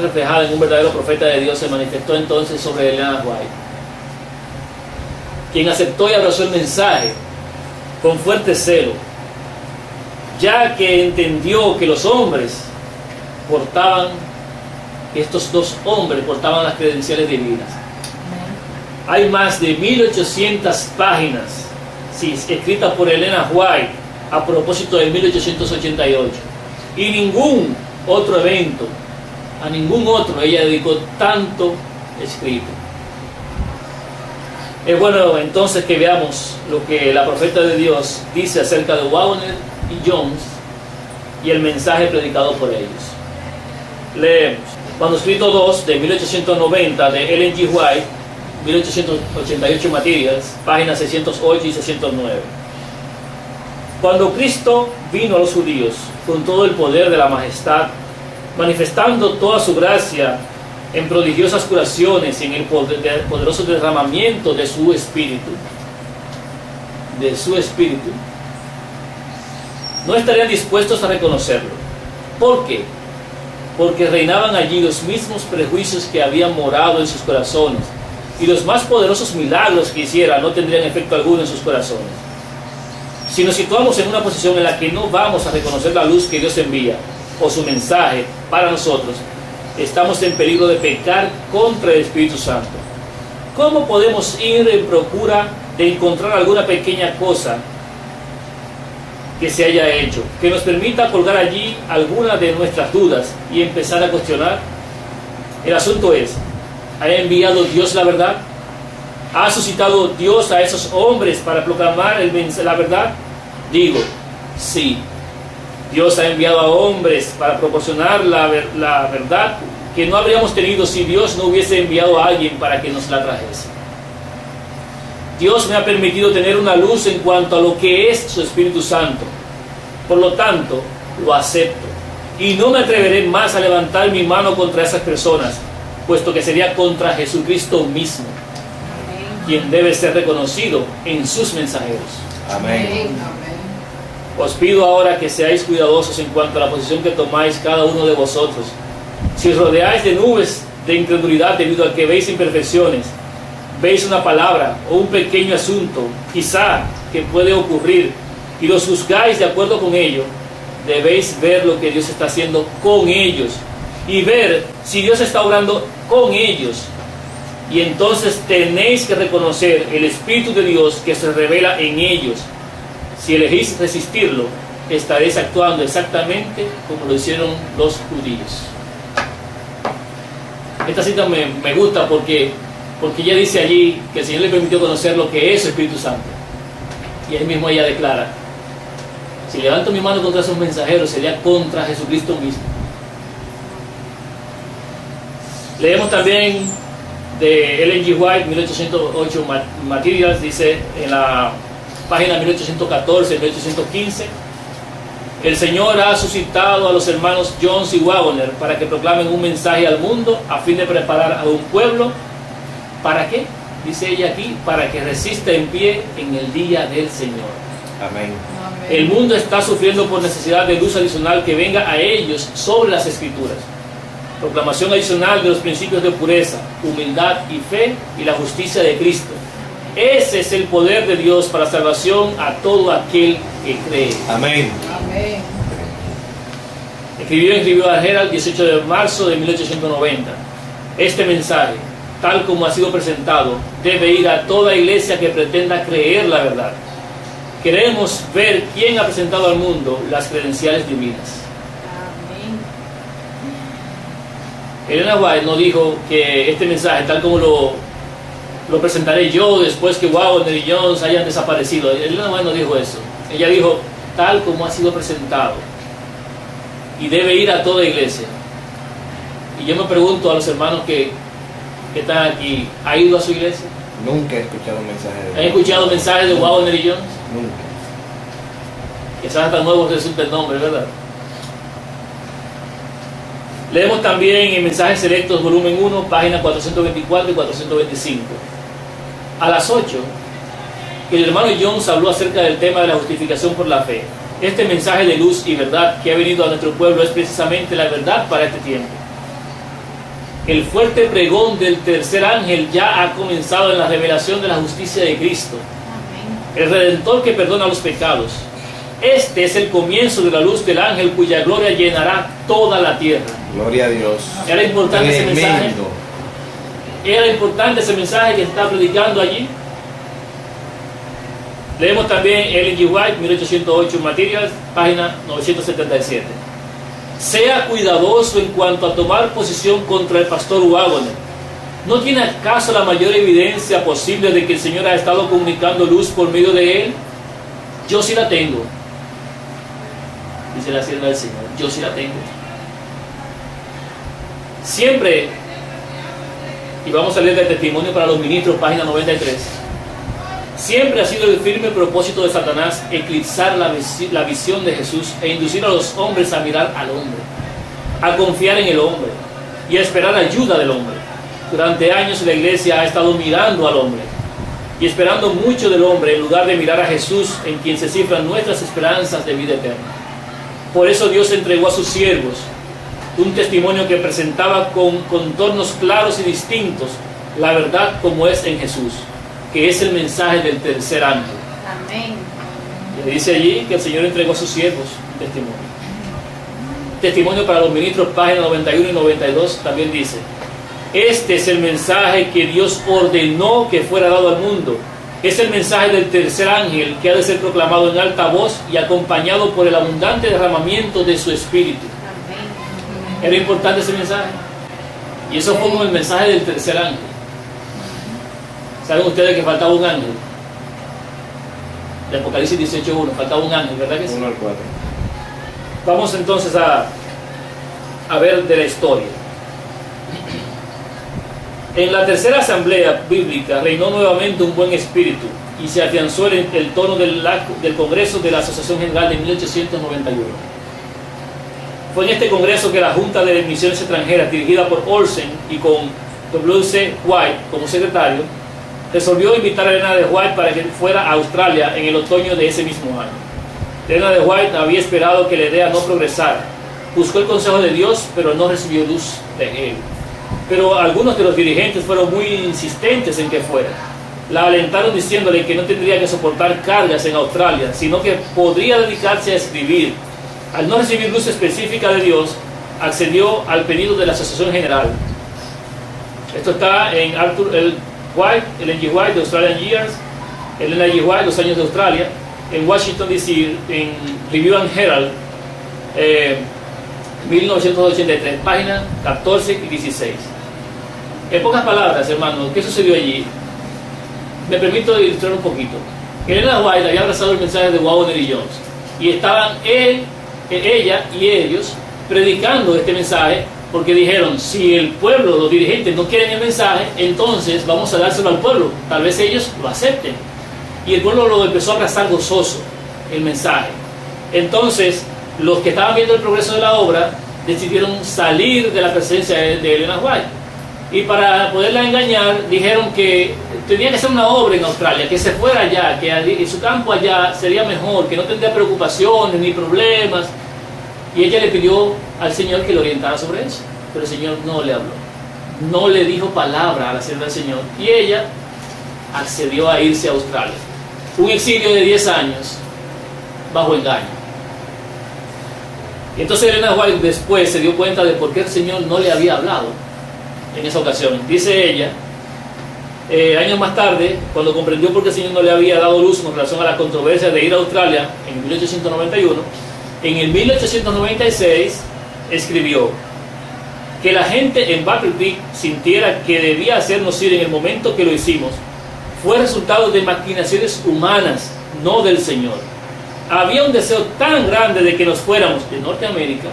reflejada en un verdadero profeta de Dios se manifestó entonces sobre Elena White, quien aceptó y abrazó el mensaje con fuerte celo, ya que entendió que estos 2 hombres portaban las credenciales divinas. Hay más de 1800 páginas escritas por Elena White a propósito de 1888, y ningún otro evento, a ningún otro ella dedicó tanto escrito. Es bueno entonces que veamos lo que la profeta de Dios dice acerca de Waggoner y Jones y el mensaje predicado por ellos. Leemos Manuscrito 2 de 1890 de Ellen G. White, 1888 Materials, páginas 608 y 609. Cuando Cristo vino a los judíos con todo el poder de la majestad, manifestando toda su gracia en prodigiosas curaciones y en el poderoso derramamiento de su espíritu, no estarían dispuestos a reconocerlo. ¿Por qué? Porque reinaban allí los mismos prejuicios que habían morado en sus corazones, y los más poderosos milagros que hiciera no tendrían efecto alguno en sus corazones. Si nos situamos en una posición en la que no vamos a reconocer la luz que Dios envía o su mensaje para nosotros, estamos en peligro de pecar contra el Espíritu Santo. ¿Cómo podemos ir en procura de encontrar alguna pequeña cosa que se haya hecho, que nos permita colgar allí alguna de nuestras dudas y empezar a cuestionar? El asunto es, ¿ha enviado Dios la verdad? ¿Ha suscitado Dios a esos hombres para proclamar la verdad? Digo, sí. Dios ha enviado a hombres para proporcionar la verdad que no habríamos tenido si Dios no hubiese enviado a alguien para que nos la trajese. Dios me ha permitido tener una luz en cuanto a lo que es su Espíritu Santo. Por lo tanto, lo acepto. Y no me atreveré más a levantar mi mano contra esas personas, puesto que sería contra Jesucristo mismo, quien debe ser reconocido en sus mensajeros. Amén. Os pido ahora que seáis cuidadosos en cuanto a la posición que tomáis cada uno de vosotros. Si os rodeáis de nubes de incredulidad debido a que veis imperfecciones, veis una palabra o un pequeño asunto, quizá, que puede ocurrir, y los juzgáis de acuerdo con ello, debéis ver lo que Dios está haciendo con ellos y ver si Dios está obrando con ellos. Y entonces tenéis que reconocer el Espíritu de Dios que se revela en ellos. Si elegís resistirlo, estaréis actuando exactamente como lo hicieron los judíos. Esta cita me gusta porque ella dice allí que el Señor le permitió conocer lo que es el Espíritu Santo. Y ahí mismo ella declara, si levanto mi mano contra esos mensajeros, sería contra Jesucristo mismo. Leemos también de Ellen G. White, 1808 Materials, dice en la página 1814, 1815, el Señor ha suscitado a los hermanos Jones y Waggoner para que proclamen un mensaje al mundo a fin de preparar a un pueblo. ¿Para qué? Dice ella aquí, para que resista en pie en el día del Señor. Amén. El mundo está sufriendo por necesidad de luz adicional que venga a ellos sobre las Escrituras. Proclamación adicional de los principios de pureza, humildad y fe y la justicia de Cristo. Ese es el poder de Dios para salvación a todo aquel que cree. Amén. Amén. Escribió en Review and Herald, 18 de marzo de 1890. Este mensaje, tal como ha sido presentado, debe ir a toda iglesia que pretenda creer la verdad. Queremos ver quién ha presentado al mundo las credenciales divinas. Amén. Elena White no dijo que este mensaje, tal como lo presentaré yo después que Waggoner y Jones hayan desaparecido. Elena White no dijo eso. Ella dijo, tal como ha sido presentado. Y debe ir a toda iglesia. Y yo me pregunto a los hermanos que están aquí, ¿ha ido a su iglesia? Nunca he escuchado mensajes de ¿Han escuchado mensajes de Waggoner y Jones? Nunca. Quizás hasta nuevo resulta el nombre, ¿verdad? Leemos también en Mensajes Selectos, volumen 1, páginas 424 y 425. A las 8, el hermano Jones habló acerca del tema de la justificación por la fe. Este mensaje de luz y verdad que ha venido a nuestro pueblo es precisamente la verdad para este tiempo. El fuerte pregón del tercer ángel ya ha comenzado en la revelación de la justicia de Cristo, el Redentor que perdona los pecados. Este es el comienzo de la luz del ángel cuya gloria llenará toda la tierra. Gloria a Dios. ¿Era importante ese mensaje? Tremendo. ¿Era importante ese mensaje que está predicando allí? Leemos también Ellen G. White, 1808 Materials, página 977. Sea cuidadoso en cuanto a tomar posición contra el pastor Waggoner. ¿No tiene acaso la mayor evidencia posible de que el Señor ha estado comunicando luz por medio de él? Yo sí la tengo. Dice la sierva del Señor, yo sí la tengo. Siempre, y vamos a leer del testimonio para los ministros, página 93. Siempre ha sido el firme propósito de Satanás eclipsar la visión de Jesús e inducir a los hombres a mirar al hombre, a confiar en el hombre y a esperar ayuda del hombre. Durante años la iglesia ha estado mirando al hombre y esperando mucho del hombre en lugar de mirar a Jesús, en quien se cifran nuestras esperanzas de vida eterna. Por eso Dios entregó a sus siervos un testimonio que presentaba con contornos claros y distintos la verdad como es en Jesús, que es el mensaje del tercer ángel. Amén. Y dice allí que el Señor entregó a sus siervos un testimonio. Testimonio para los ministros, páginas 91 y 92, también dice: este es el mensaje que Dios ordenó que fuera dado al mundo. Es el mensaje del tercer ángel que ha de ser proclamado en alta voz y acompañado por el abundante derramamiento de su espíritu. Amén. ¿Era importante ese mensaje? Y eso fue como el mensaje del tercer ángel. ¿Saben ustedes que faltaba un ángel? De Apocalipsis 18:1, faltaba un ángel, ¿verdad que sí? 1 al 4. Vamos entonces a ver de la historia. En la tercera asamblea bíblica reinó nuevamente un buen espíritu y se afianzó el tono del Congreso de la Asociación General de 1891. Fue en este congreso que la Junta de Misiones Extranjeras, dirigida por Olsen y con W.C. White como secretario, resolvió invitar a Elena de White para que fuera a Australia en el otoño de ese mismo año. Elena de White había esperado que la idea no progresara. Buscó el consejo de Dios, pero no recibió luz de él. Pero algunos de los dirigentes fueron muy insistentes en que fuera. La alentaron diciéndole que no tendría que soportar cargas en Australia, sino que podría dedicarse a escribir. Al no recibir luz específica de Dios, accedió al pedido de la Asociación General. Esto está en Arthur L. White, Ellen G. White, de Australian Years, Elena G. White, Los Años de Australia, en Washington, D.C., en Review and Herald, 1983, páginas 14 y 16. En pocas palabras, hermanos, ¿qué sucedió allí? Me permito ilustrar un poquito. Elena White había abrazado el mensaje de Waggoner y Jones, y estaban ella y ellos predicando este mensaje, porque dijeron, si el pueblo, los dirigentes no quieren el mensaje, entonces vamos a dárselo al pueblo, tal vez ellos lo acepten. Y el pueblo lo empezó a abrazar gozoso, el mensaje. Entonces, los que estaban viendo el progreso de la obra decidieron salir de la presencia de Elena White, y para poderla engañar dijeron que tenía que hacer una obra en Australia, que se fuera allá, que en su campo allá sería mejor, que no tendría preocupaciones ni problemas. Y ella le pidió al Señor que le orientara sobre eso, pero el Señor no le habló, no le dijo palabra a la sierva del Señor, y ella accedió a irse a Australia. Un exilio de 10 años bajo engaño. Y entonces Elena White después se dio cuenta de por qué el Señor no le había hablado en esa ocasión. Dice ella, años más tarde, cuando comprendió por qué el Señor no le había dado luz con relación a la controversia de ir a Australia en 1891, en el 1896 escribió que la gente en Battle Creek sintiera que debía hacernos ir en el momento que lo hicimos fue resultado de maquinaciones humanas, no del Señor. Había un deseo tan grande de que nos fuéramos de Norteamérica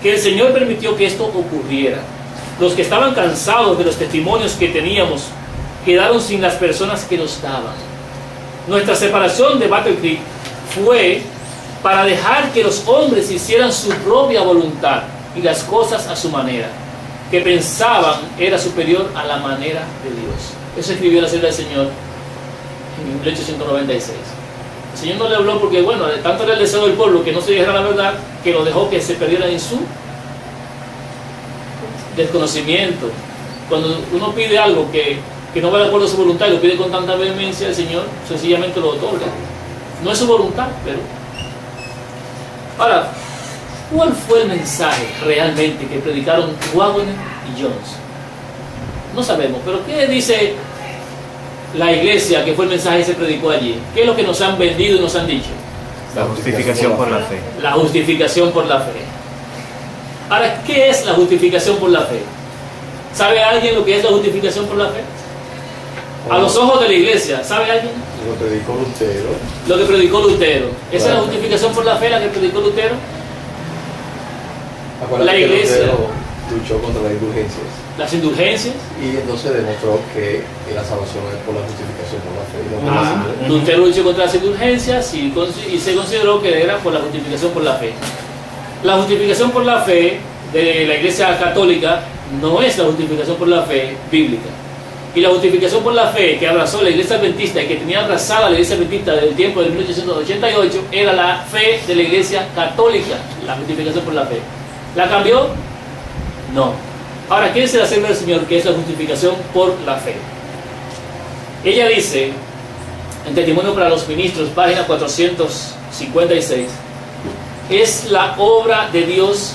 que el Señor permitió que esto ocurriera. Los que estaban cansados de los testimonios que teníamos quedaron sin las personas que nos daban. Nuestra separación de Battle Creek fue para dejar que los hombres hicieran su propia voluntad y las cosas a su manera, que pensaban era superior a la manera de Dios. Eso escribió la Asamblea del Señor en 1896. El Señor no le habló porque, bueno, tanto era el deseo del pueblo que no se dijera la verdad, que lo dejó que se perdiera en su desconocimiento. Cuando uno pide algo que no va de acuerdo a su voluntad y lo pide con tanta vehemencia, el Señor sencillamente lo otorga. No es su voluntad, pero... Ahora, ¿cuál fue el mensaje realmente que predicaron Waggoner y Jones? No sabemos, pero ¿qué dice la iglesia que fue el mensaje que se predicó allí? ¿Qué es lo que nos han vendido y nos han dicho? La justificación por la fe. La justificación por la fe. Ahora, ¿qué es la justificación por la fe? ¿Sabe alguien lo que es la justificación por la fe? A los ojos de la iglesia, ¿sabe alguien? Lo predicó Lutero. Lo que predicó Lutero. ¿Esa es la Claro. justificación por la fe, la que predicó Lutero? Acuérdate La que iglesia. Lutero luchó contra las indulgencias Las indulgencias. y entonces demostró que la salvación es por la justificación por la fe y no por la simple. Lutero luchó contra las indulgencias y se consideró que era por la justificación por la fe. La justificación por la fe de la Iglesia Católica no es la justificación por la fe bíblica. Y la justificación por la fe que abrazó la Iglesia Adventista y que tenía abrazada la Iglesia Adventista desde el tiempo de 1888 era la fe de la Iglesia Católica, la justificación por la fe. ¿La cambió? No. Ahora, ¿qué dice la Asamblea del Señor que es la justificación por la fe? Ella dice, en Testimonio para los Ministros, página 456, es la obra de Dios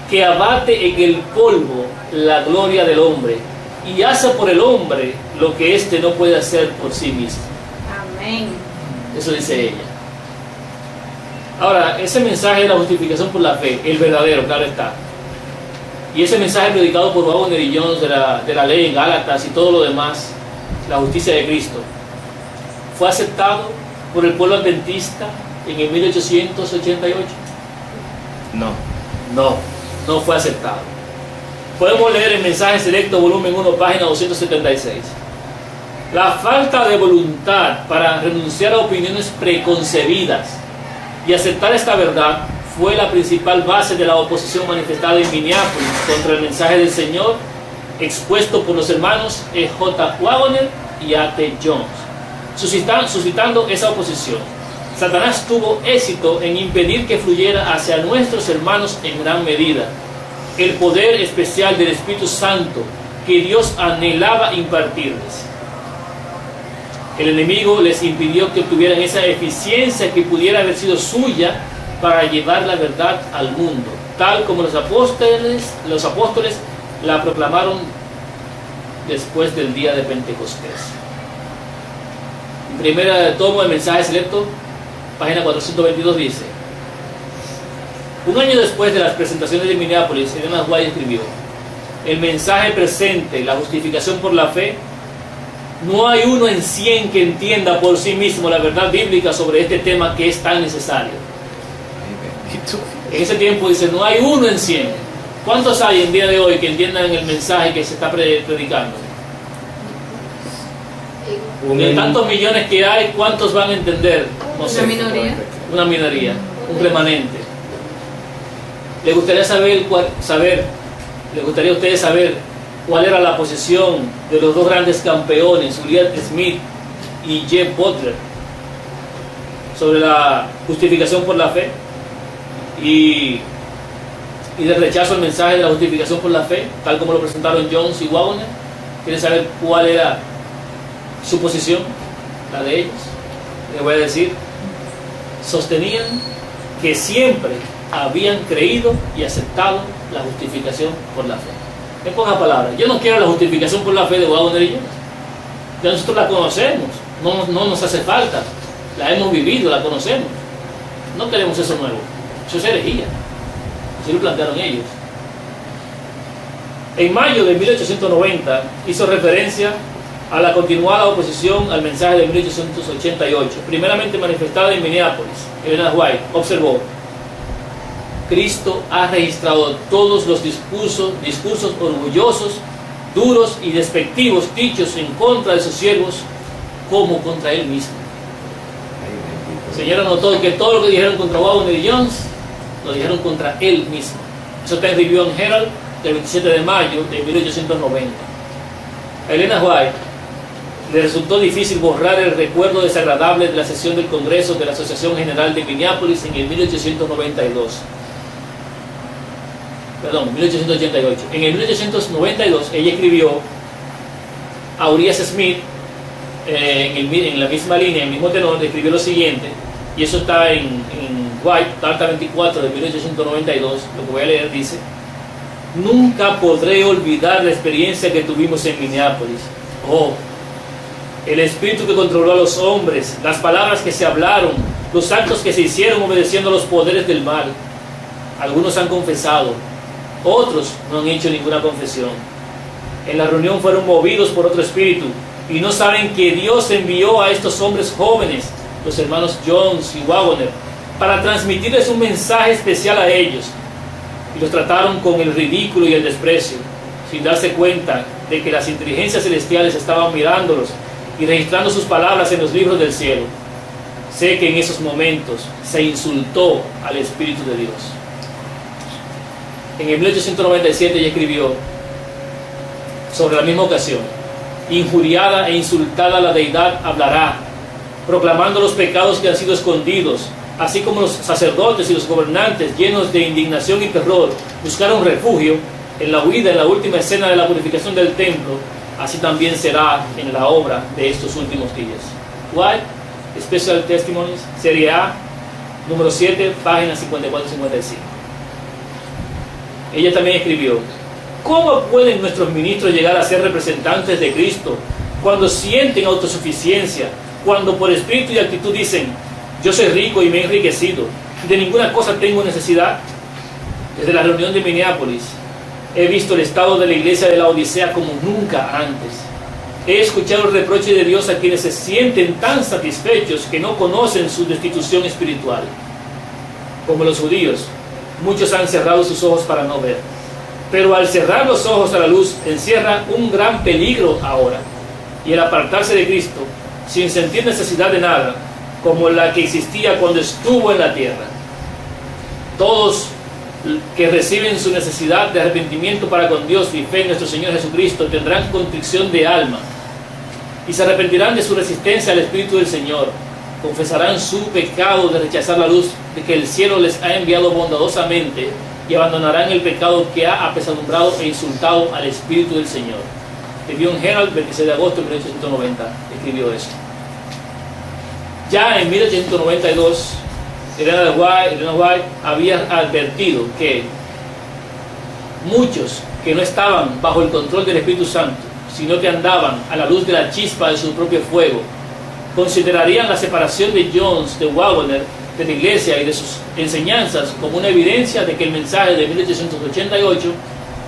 que abate en el polvo la gloria del hombre y hace por el hombre lo que éste no puede hacer por sí mismo. Amén. Eso dice ella. Ahora, ese mensaje de la justificación por la fe, el verdadero, claro está. Y ese mensaje predicado por Waggoner y Jones de la ley en Gálatas y todo lo demás, la justicia de Cristo, fue aceptado por el pueblo adventista en el 1888. No fue aceptado. Podemos leer el mensaje selecto, volumen 1, página 276. La falta de voluntad para renunciar a opiniones preconcebidas y aceptar esta verdad fue la principal base de la oposición manifestada en Minneapolis contra el mensaje del Señor expuesto por los hermanos E.J. Waggoner y A.T. Jones. Suscitando esa oposición, Satanás tuvo éxito en impedir que fluyera hacia nuestros hermanos en gran medida el poder especial del Espíritu Santo que Dios anhelaba impartirles. El enemigo les impidió que obtuvieran esa eficiencia que pudiera haber sido suya para llevar la verdad al mundo, tal como los apóstoles la proclamaron después del día de Pentecostés. Primera tomo del mensaje selecto, página 422 dice: un año después de las presentaciones de Minneapolis, Elena White escribió: el mensaje presente, la justificación por la fe, no hay uno en 100 que entienda por sí mismo la verdad bíblica sobre este tema que es tan necesario. En ese tiempo dice, no hay uno en 100. ¿Cuántos hay en día de hoy que entiendan el mensaje que se está predicando? De tantos millones que hay, ¿cuántos van a entender? No sé. Una minoría. Una minoría, un remanente. ¿Le gustaría le gustaría a ustedes saber cuál era la posición de los dos grandes campeones, Uriah Smith y Jeff Butler, sobre la justificación por la fe y del rechazo al mensaje de la justificación por la fe, tal como lo presentaron Jones y Waggoner? ¿Quieren saber cuál era su posición, la de ellos? Les voy a decir: sostenían que siempre habían creído y aceptado la justificación por la fe. En pocas palabras, yo no quiero la justificación por la fe de Waggoner y Jones. Ya nosotros la conocemos, no nos hace falta, la hemos vivido, la conocemos. No queremos eso nuevo, eso es herejía. Así lo plantearon ellos. En mayo de 1890 hizo referencia a la continuada oposición al mensaje de 1888, primeramente manifestada en Minneapolis. Elena White observó: Cristo ha registrado todos los discursos orgullosos, duros y despectivos dichos en contra de sus siervos como contra él mismo. Señora notó que todo lo que dijeron contra Waggoner y Jones lo dijeron contra él mismo. Eso está en Review and Herald del 27 de mayo de 1890. A Elena White le resultó difícil borrar el recuerdo desagradable de la sesión del Congreso de la Asociación General de Minneapolis en el 1888. En el 1892 ella escribió a Urias Smith, en la misma línea, en el mismo tenor, escribió lo siguiente, y eso está en White, carta 24 de 1892, lo que voy a leer dice: nunca podré olvidar la experiencia que tuvimos en Minneapolis. Oh, el espíritu que controló a los hombres, las palabras que se hablaron, los actos que se hicieron obedeciendo a los poderes del mal. Algunos han confesado, otros no han hecho ninguna confesión. En la reunión fueron movidos por otro espíritu y no saben que Dios envió a estos hombres jóvenes, los hermanos Jones y Waggoner, para transmitirles un mensaje especial a ellos, y los trataron con el ridículo y el desprecio, sin darse cuenta de que las inteligencias celestiales estaban mirándolos y registrando sus palabras en los libros del cielo. Sé que en esos momentos se insultó al Espíritu de Dios. En el 1897 ella escribió sobre la misma ocasión: injuriada e insultada la deidad hablará, proclamando los pecados que han sido escondidos, así como los sacerdotes y los gobernantes, llenos de indignación y terror, buscaron refugio en la huida en la última escena de la purificación del templo. Así también será en la obra de estos últimos días. White, Special Testimonies, Serie A, número 7, páginas 54 y 55. Ella también escribió: ¿cómo pueden nuestros ministros llegar a ser representantes de Cristo cuando sienten autosuficiencia, cuando por espíritu y actitud dicen: yo soy rico y me he enriquecido, de ninguna cosa tengo necesidad? Desde la reunión de Minneapolis he visto el estado de la iglesia de la Odisea como nunca antes. He escuchado el reproche de Dios a quienes se sienten tan satisfechos que no conocen su destitución espiritual. Como los judíos, muchos han cerrado sus ojos para no ver, pero al cerrar los ojos a la luz encierra un gran peligro ahora, y el apartarse de Cristo sin sentir necesidad de nada, como la que existía cuando estuvo en la tierra. Todos que reciben su necesidad de arrepentimiento para con Dios y fe en nuestro Señor Jesucristo tendrán contrición de alma y se arrepentirán de su resistencia al Espíritu del Señor. Confesarán su pecado de rechazar la luz de que el cielo les ha enviado bondadosamente y abandonarán el pecado que ha apesadumbrado e insultado al Espíritu del Señor. Review and Herald, 26 de agosto de 1890, escribió eso. Ya en 1892, Elena White había advertido que muchos que no estaban bajo el control del Espíritu Santo, sino que andaban a la luz de la chispa de su propio fuego, considerarían la separación de Jones, de Waggoner, de la iglesia y de sus enseñanzas como una evidencia de que el mensaje de 1888,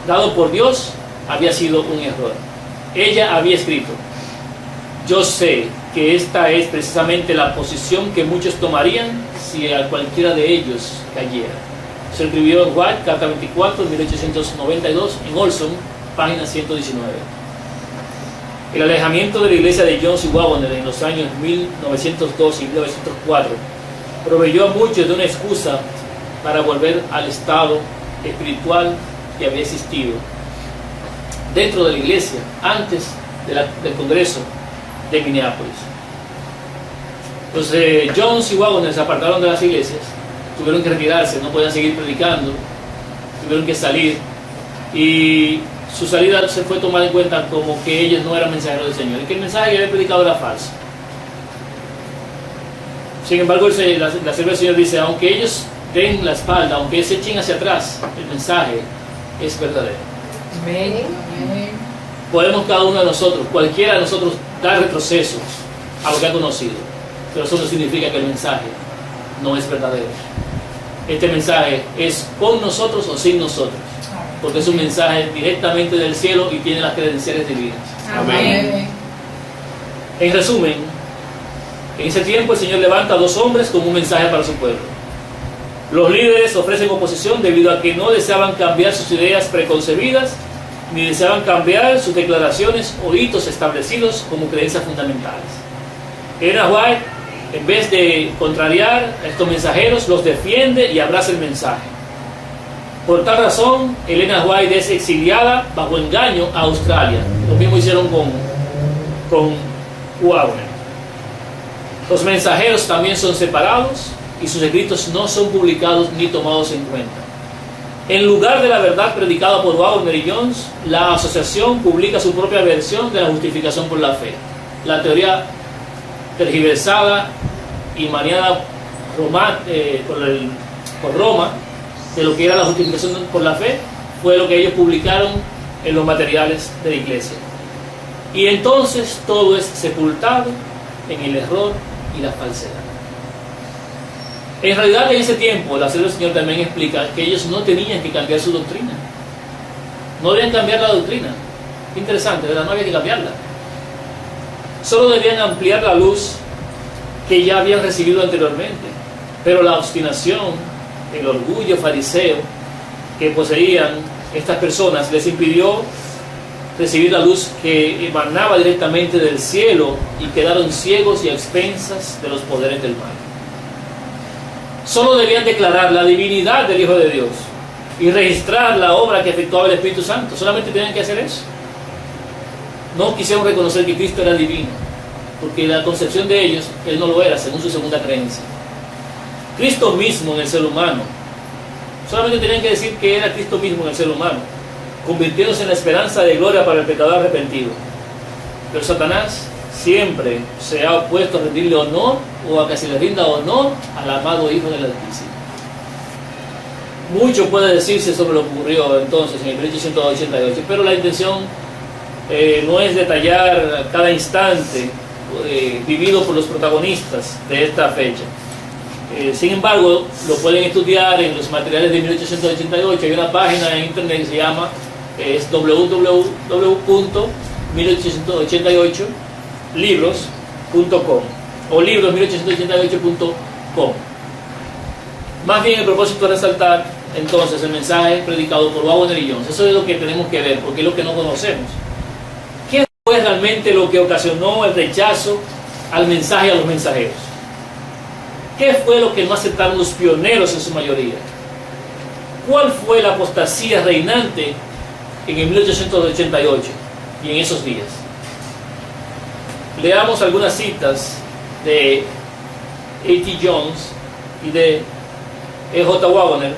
dado por Dios, había sido un error. Ella había escrito: yo sé que esta es precisamente la posición que muchos tomarían si a cualquiera de ellos cayera. Se escribió en White, carta 24, 1892, en Olson, página 119. El alejamiento de la iglesia de Jones y Waggoner en los años 1902 y 1904 proveyó a muchos de una excusa para volver al estado espiritual que había existido dentro de la iglesia antes del Congreso de Minneapolis. Entonces Jones y Waggoner se apartaron de las iglesias, tuvieron que retirarse, no podían seguir predicando, tuvieron que salir, y su salida se fue tomada en cuenta como que ellos no eran mensajeros del Señor y que el mensaje que habían predicado era falso. Sin embargo, la sierva del Señor dice: aunque ellos den la espalda, aunque ellos se echen hacia atrás, el mensaje es verdadero. Amén. Podemos cada uno de nosotros, cualquiera de nosotros, dar retrocesos a lo que ha conocido, pero eso no significa que el mensaje no es verdadero. Este mensaje es con nosotros o sin nosotros. porque es un mensaje directamente del cielo y tiene las credenciales divinas. Amén. En resumen, en ese tiempo el Señor levanta a 2 hombres como un mensaje para su pueblo. Los líderes ofrecen oposición debido a que no deseaban cambiar sus ideas preconcebidas, ni deseaban cambiar sus declaraciones o hitos establecidos como creencias fundamentales. Elena White, en vez de contrariar a estos mensajeros, los defiende y abraza el mensaje. Por tal razón, Elena White es exiliada bajo engaño a Australia. Lo mismo hicieron con Wagner. Los mensajeros también son separados y sus escritos no son publicados ni tomados en cuenta. En lugar de la verdad predicada por Wagner y Jones, la asociación publica su propia versión de la justificación por la fe. La teoría tergiversada y maniada por Roma de lo que era la justificación por la fe fue lo que ellos publicaron en los materiales de la iglesia. Y entonces todo es sepultado en el error y la falsedad. En realidad, en ese tiempo, la Sierva del Señor también explica que ellos no tenían que cambiar su doctrina. No debían cambiar la doctrina. Interesante, ¿verdad? No había que cambiarla. Solo debían ampliar la luz que ya habían recibido anteriormente. Pero la obstinación, el orgullo fariseo que poseían estas personas les impidió recibir la luz que emanaba directamente del cielo y quedaron ciegos y a expensas de los poderes del mal. Solo debían declarar la divinidad del Hijo de Dios y registrar la obra que efectuaba el Espíritu Santo. Solamente tenían que hacer eso. No quisieron reconocer que Cristo era divino, porque la concepción de ellos, Él no lo era, según su segunda creencia. Cristo mismo en el ser humano. Solamente tenían que decir que era Cristo mismo en el ser humano, convirtiéndose en la esperanza de gloria para el pecador arrepentido. Pero Satanás siempre se ha opuesto a rendirle honor o a que se le rinda honor al amado Hijo del Altísimo. Mucho puede decirse sobre lo que ocurrió entonces en el 1888, pero la intención no es detallar cada instante vivido por los protagonistas de esta fecha. Sin embargo, lo pueden estudiar en los materiales de 1888. Hay una página en internet que se llama www.1888libros.com o libros1888.com. Más bien el propósito es resaltar entonces el mensaje predicado por Wagner y Jones. Eso es lo que tenemos que ver, porque es lo que no conocemos. ¿Qué fue realmente lo que ocasionó el rechazo al mensaje y a los mensajeros? ¿Qué fue lo que no aceptaron los pioneros en su mayoría? ¿Cuál fue la apostasía reinante en el 1888 y en esos días? Leamos algunas citas de A.T. Jones y de E.J. Wagner,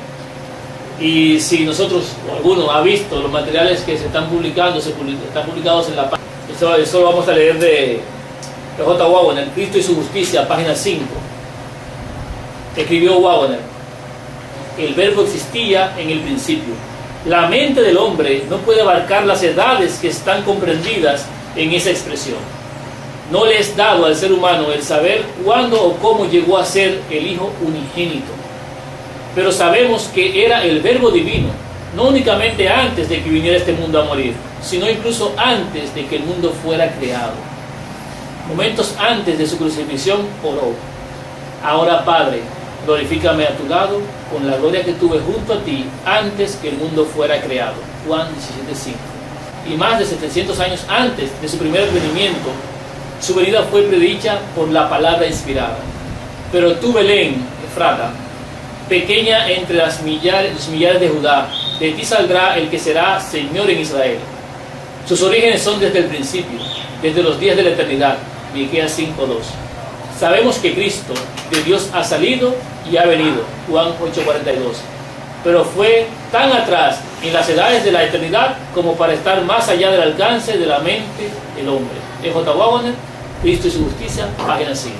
y si nosotros o alguno ha visto los materiales que se están publicando, están publicados en la página. Eso lo vamos a leer de E.J. Wagner, Cristo y su justicia, página 5. Escribió Wagner: el verbo existía en el principio. La mente del hombre no puede abarcar las edades que están comprendidas en esa expresión. No le es dado al ser humano el saber cuándo o cómo llegó a ser el Hijo unigénito. Pero sabemos que era el verbo divino, no únicamente antes de que viniera este mundo a morir, sino incluso antes de que el mundo fuera creado. Momentos antes de su crucifixión oró: ahora, Padre, glorifícame a tu lado con la gloria que tuve junto a ti antes que el mundo fuera creado. Juan 17:5. Y más de 700 años antes de su primer advenimiento, su venida fue predicha por la palabra inspirada. Pero tú, Belén, Efrata, pequeña entre los millares de Judá, de ti saldrá el que será Señor en Israel. Sus orígenes son desde el principio, desde los días de la eternidad. Miqueas 5:2. Sabemos que Cristo de Dios ha salido y ha venido. Juan 8:42. Pero fue tan atrás en las edades de la eternidad como para estar más allá del alcance de la mente del hombre. E.J. Wagner, Cristo y su justicia, página 5.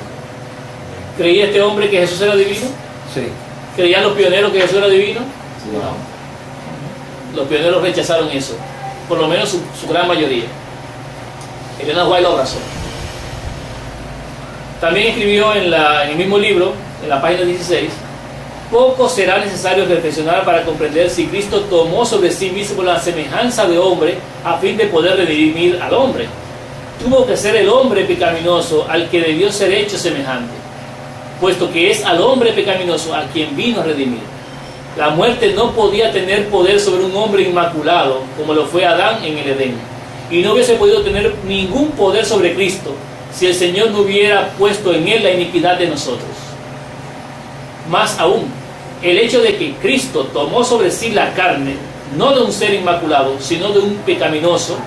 ¿Creía este hombre que Jesús era divino? Sí. ¿Creían los pioneros que Jesús era divino? No. Los pioneros rechazaron eso, por lo menos su gran mayoría. Elena White lo abrazó. También escribió en el mismo libro, en la página 16, Poco será necesario reflexionar para comprender si Cristo tomó sobre sí mismo la semejanza de hombre a fin de poder redimir al hombre. Tuvo que ser el hombre pecaminoso al que debió ser hecho semejante, puesto que es al hombre pecaminoso a quien vino a redimir. La muerte no podía tener poder sobre un hombre inmaculado, como lo fue Adán en el Edén, y no hubiese podido tener ningún poder sobre Cristo si el Señor no hubiera puesto en él la iniquidad de nosotros. Más aún, el hecho de que Cristo tomó sobre sí la carne, no de un ser inmaculado, sino de un pecaminoso,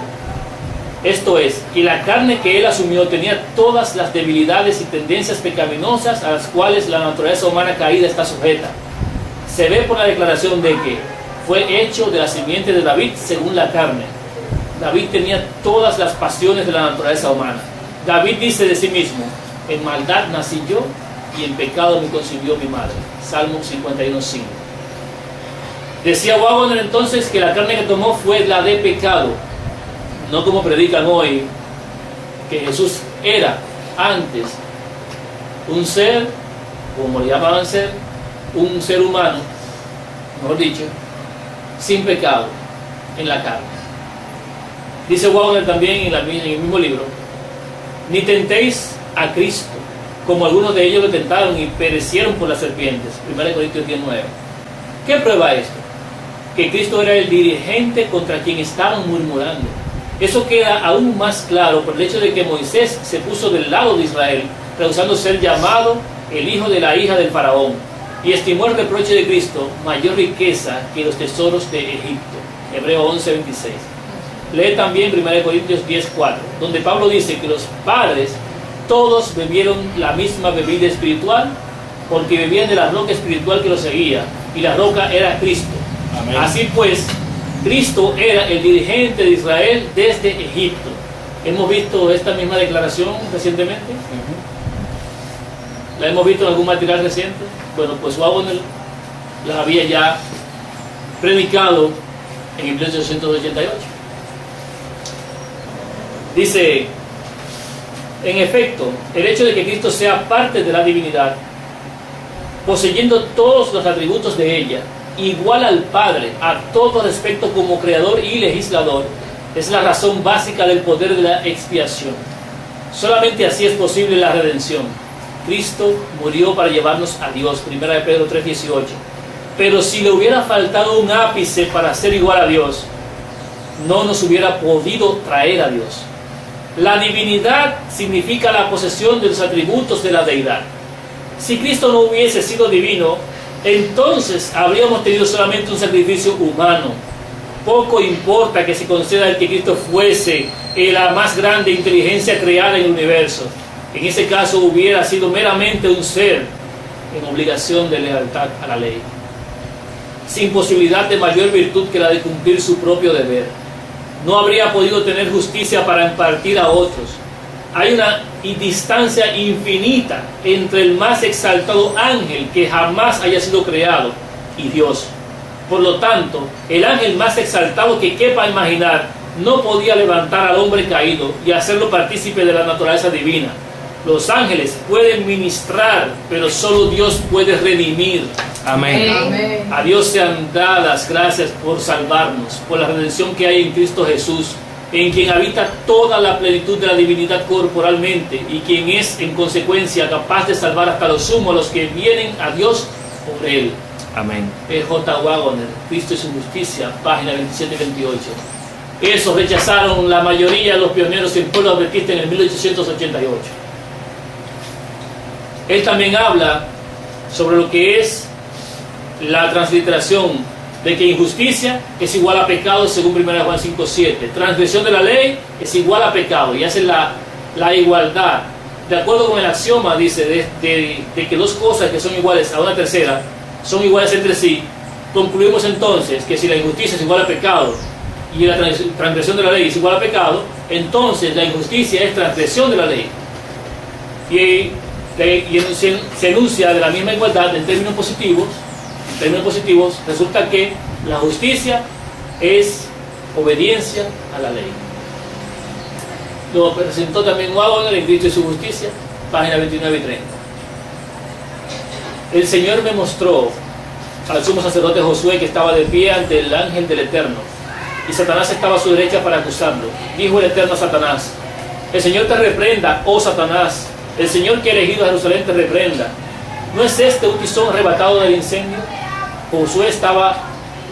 esto es, que la carne que él asumió tenía todas las debilidades y tendencias pecaminosas a las cuales la naturaleza humana caída está sujeta. Se ve por la declaración de que fue hecho de la simiente de David según la carne. David tenía todas las pasiones de la naturaleza humana. David dice de sí mismo: en maldad nací yo y en pecado me concibió mi madre. Salmo 51:5. Decía Waggoner entonces que la carne que tomó fue la de pecado, no como predican hoy, que Jesús era antes un ser, como le llamaban ser, un ser humano, mejor dicho, sin pecado en la carne. Dice Waggoner también en el mismo libro: ni tentéis a Cristo, como algunos de ellos lo tentaron y perecieron por las serpientes. 1 Corintios 10:9. ¿Qué prueba esto? Que Cristo era el dirigente contra quien estaban murmurando. Eso queda aún más claro por el hecho de que Moisés se puso del lado de Israel, rehusando ser llamado el hijo de la hija del faraón, y estimó el reproche de Cristo mayor riqueza que los tesoros de Egipto. Hebreo 11:26. Lee también 1 Corintios 10:4, donde Pablo dice que los padres todos bebieron la misma bebida espiritual, porque bebían de la roca espiritual que los seguía, y la roca era Cristo. Amén. Así pues, Cristo era el dirigente de Israel desde Egipto. ¿Hemos visto esta misma declaración recientemente? ¿La hemos visto en algún material reciente? Bueno, pues Waggoner la había ya predicado en 1888. Dice: en efecto, el hecho de que Cristo sea parte de la divinidad, poseyendo todos los atributos de ella, igual al Padre a todo respecto como creador y legislador, es la razón básica del poder de la expiación. Solamente así es posible la redención. Cristo murió para llevarnos a Dios, 1 Pedro 3:18. Pero si le hubiera faltado un ápice para ser igual a Dios, no nos hubiera podido traer a Dios. La divinidad significa la posesión de los atributos de la deidad. Si Cristo no hubiese sido divino, entonces habríamos tenido solamente un sacrificio humano. Poco importa que se conceda el que Cristo fuese la más grande inteligencia creada en el universo. En ese caso hubiera sido meramente un ser en obligación de lealtad a la ley, sin posibilidad de mayor virtud que la de cumplir su propio deber. No habría podido tener justicia para impartir a otros. Hay una distancia infinita entre el más exaltado ángel que jamás haya sido creado y Dios. Por lo tanto, el ángel más exaltado que quepa imaginar no podía levantar al hombre caído y hacerlo partícipe de la naturaleza divina. Los ángeles pueden ministrar, pero solo Dios puede redimir. Amén. Amén. A Dios sean dadas gracias por salvarnos, por la redención que hay en Cristo Jesús, en quien habita toda la plenitud de la divinidad corporalmente y quien es en consecuencia capaz de salvar hasta lo sumo a los que vienen a Dios por él. Amén. P.J. Waggoner, Cristo y su justicia, página 27-28. Eso rechazaron la mayoría de los pioneros en pueblo adventista en el 1888. Él también habla sobre lo que es la transliteración de que injusticia es igual a pecado según 1 Juan 5:7. Transgresión de la ley es igual a pecado, y hace la igualdad. De acuerdo con el axioma, dice, de que dos cosas que son iguales a una tercera son iguales entre sí, concluimos entonces que si la injusticia es igual a pecado y la transgresión de la ley es igual a pecado, entonces la injusticia es transgresión de la ley. Y se enuncia de la misma igualdad en términos positivos. En términos positivos, resulta que la justicia es obediencia a la ley. Lo presentó también Waggoner en Cristo y su justicia, página 29 y 30. El Señor me mostró al sumo sacerdote Josué, que estaba de pie ante el ángel del Eterno, y Satanás estaba a su derecha para acusarlo. Dijo el Eterno a Satanás: el Señor te reprenda, oh Satanás, el Señor que ha elegido a Jerusalén te reprenda. ¿No es este un tizón arrebatado del incendio? Josué estaba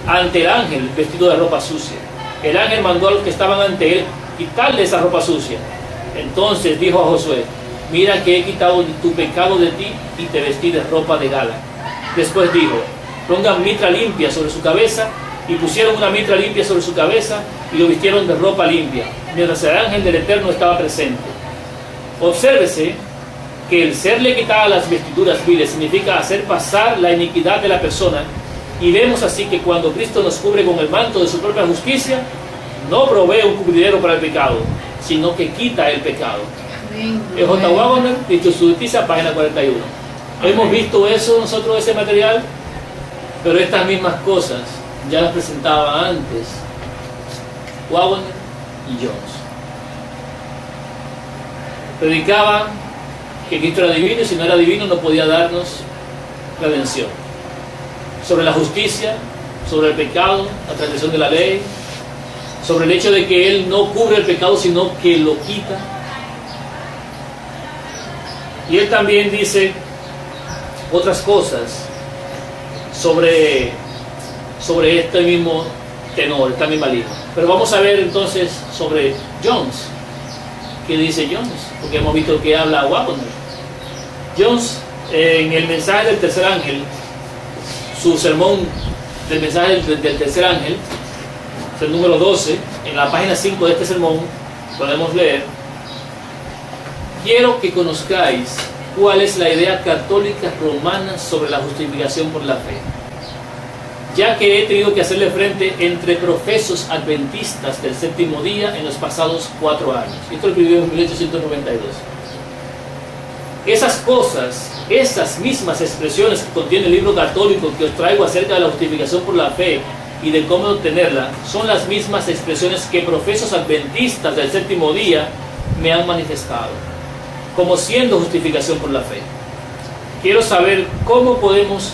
ante el ángel vestido de ropa sucia. El ángel mandó a los que estaban ante él quitarle esa ropa sucia. Entonces dijo a Josué: mira que he quitado tu pecado de ti y te vestí de ropa de gala. Después dijo: pongan mitra limpia sobre su cabeza. Y pusieron una mitra limpia sobre su cabeza y lo vistieron de ropa limpia, mientras el ángel del Eterno estaba presente. Obsérvese que el serle quitadas las vestiduras viles significa hacer pasar la iniquidad de la persona, y vemos así que cuando Cristo nos cubre con el manto de su propia justicia, no provee un cubridero para el pecado, sino que quita el pecado. El J. Wagner, dicho su justicia, página 41. Hemos visto eso nosotros, ese material, pero estas mismas cosas ya las presentaba antes Wagner y Jones. Predicaba que Cristo era divino, y si no era divino no podía darnos redención. Sobre la justicia, sobre el pecado, la transgresión de la ley, sobre el hecho de que Él no cubre el pecado, sino que lo quita. Y Él también dice otras cosas sobre este mismo tenor, esta misma línea. Pero vamos a ver entonces sobre Jones. ¿Qué dice Jones? Porque hemos visto que habla Wagner. Jones, en el mensaje del tercer ángel, su sermón del mensaje del tercer ángel, el número 12, en la página 5 de este sermón, podemos leer: quiero que conozcáis cuál es la idea católica romana sobre la justificación por la fe, ya que he tenido que hacerle frente entre profesos adventistas del séptimo día en los pasados 4 años. Esto lo escribió en 1892. Esas cosas, esas mismas expresiones que contiene el libro católico que os traigo acerca de la justificación por la fe y de cómo obtenerla, son las mismas expresiones que profesos adventistas del séptimo día me han manifestado como siendo justificación por la fe. Quiero saber cómo podemos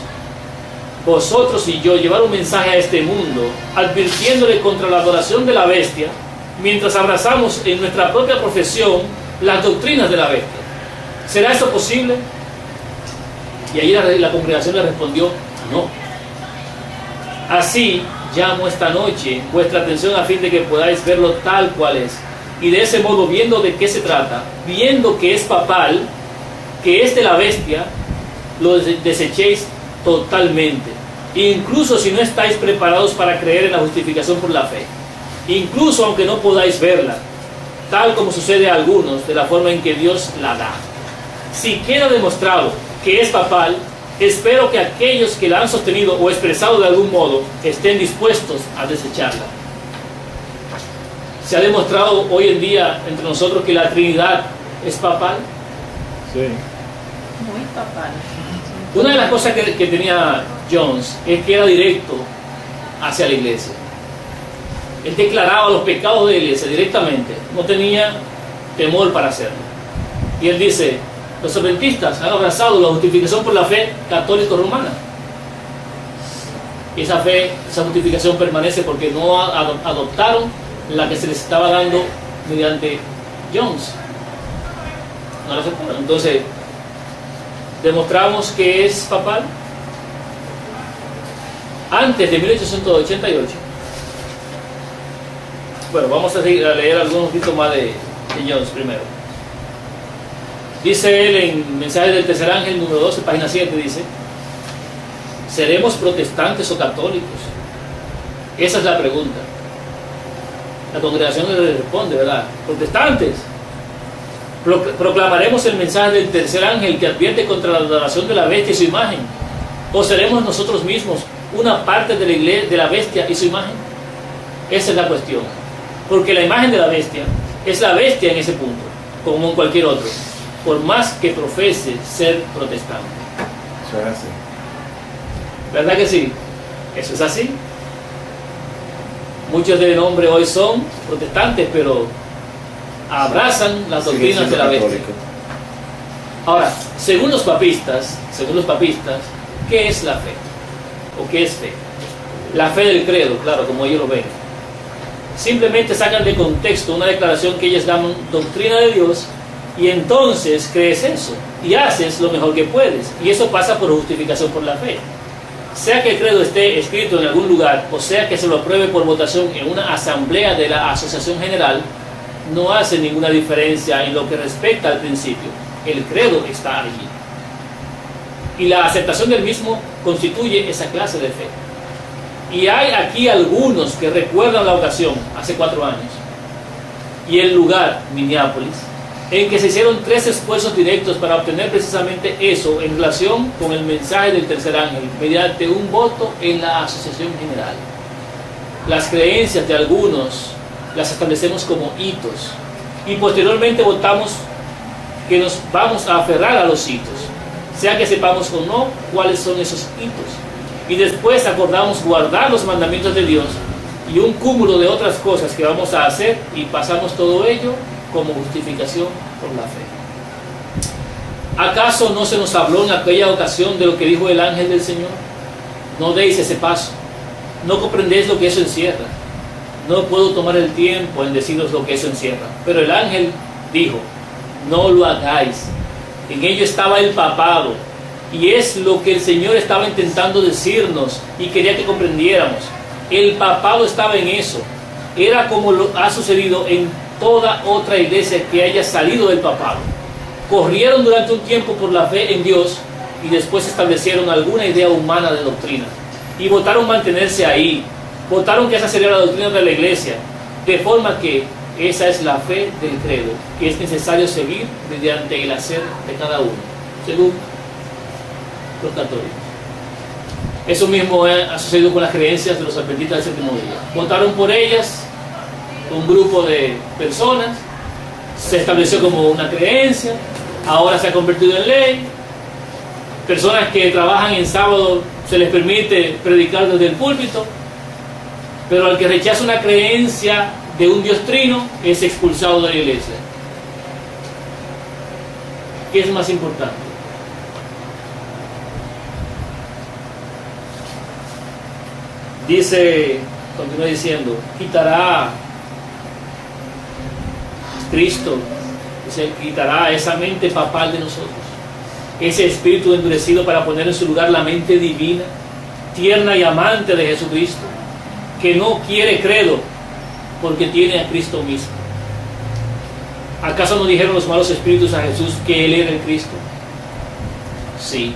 vosotros y yo llevar un mensaje a este mundo advirtiéndole contra la adoración de la bestia, mientras abrazamos en nuestra propia profesión las doctrinas de la bestia. ¿Será eso posible? Y ahí la congregación le respondió: no. Así llamo esta noche vuestra atención a fin de que podáis verlo tal cual es, y de ese modo, viendo de qué se trata, viendo que es papal, que es de la bestia, lo desechéis totalmente, incluso si no estáis preparados para creer en la justificación por la fe, incluso aunque no podáis verla, tal como sucede a algunos, de la forma en que Dios la da. Si queda demostrado que es papal, espero que aquellos que la han sostenido o expresado de algún modo estén dispuestos a desecharla. ¿Se ha demostrado hoy en día entre nosotros que la Trinidad es papal? Sí. Muy papal. Una de las cosas que tenía Jones es que era directo hacia la iglesia. Él declaraba los pecados de la iglesia directamente, no tenía temor para hacerlo. Y él dice: los adventistas han abrazado la justificación por la fe católico-romana. Y esa fe, esa justificación permanece porque no adoptaron la que se les estaba dando mediante Jones. No la aceptaron. Entonces, demostramos que es papal. Antes de 1888. Bueno, vamos a leer algunos poquitos más de Jones primero. Dice él en Mensaje del Tercer Ángel, número 12, página 7, dice: ¿seremos protestantes o católicos? Esa es la pregunta. La congregación le responde, ¿verdad? Protestantes. Proclamaremos el mensaje del tercer ángel que advierte contra la adoración de la bestia y su imagen. ¿O seremos nosotros mismos una parte de la iglesia, de la bestia y su imagen? Esa es la cuestión. Porque la imagen de la bestia es la bestia en ese punto, como en cualquier otro, por más que profese ser protestante. Eso es así. ¿Verdad que sí? Eso es así. Muchos de nombre hoy son protestantes, pero abrazan las doctrinas de la bestia. Ahora, según los papistas, ¿qué es la fe? ¿O qué es fe? La fe del credo, claro, como ellos lo ven. Simplemente sacan de contexto una declaración que ellos llaman doctrina de Dios, y entonces crees eso y haces lo mejor que puedes, y eso pasa por justificación por la fe. Sea que el credo esté escrito en algún lugar, o sea que se lo apruebe por votación en una asamblea de la Asociación General, no hace ninguna diferencia en lo que respecta al principio. El credo está allí, y la aceptación del mismo constituye esa clase de fe. Y hay aquí algunos que recuerdan la ocasión, hace 4 años, y el lugar, Minneapolis, en que se hicieron 3 esfuerzos directos para obtener precisamente eso en relación con el mensaje del tercer ángel, mediante un voto en la Asociación General. Las creencias de algunos las establecemos como hitos, y posteriormente votamos que nos vamos a aferrar a los hitos, sea que sepamos o no cuáles son esos hitos. Y después acordamos guardar los mandamientos de Dios y un cúmulo de otras cosas que vamos a hacer, y pasamos todo ello como justificación por la fe. ¿Acaso no se nos habló en aquella ocasión de lo que dijo el ángel del Señor? No deis ese paso, no comprendéis lo que eso encierra. No puedo tomar el tiempo en deciros lo que eso encierra. Pero el ángel dijo, no lo hagáis. En ello estaba el papado, y es lo que el Señor estaba intentando decirnos y quería que comprendiéramos. El papado estaba en eso. Era como lo ha sucedido en toda otra iglesia que haya salido del papado. Corrieron durante un tiempo por la fe en Dios, y después establecieron alguna idea humana de doctrina, y votaron mantenerse ahí. Votaron que esa sería la doctrina de la iglesia, de forma que esa es la fe del credo, que es necesario seguir mediante el hacer de cada uno, según los católicos. Eso mismo ha sucedido con las creencias de los adventistas del séptimo día. Votaron por ellas un grupo de personas, se estableció como una creencia, ahora se ha convertido en ley. Personas que trabajan en sábado se les permite predicar desde el púlpito, pero al que rechaza una creencia de un Dios trino es expulsado de la iglesia. ¿Qué es más importante? Dice, continúa diciendo, quitará Cristo, dice, quitará esa mente papal de nosotros, ese espíritu endurecido, para poner en su lugar la mente divina, tierna y amante de Jesucristo, que no quiere credo porque tiene a Cristo mismo. ¿Acaso no dijeron los malos espíritus a Jesús que Él era el Cristo? Sí.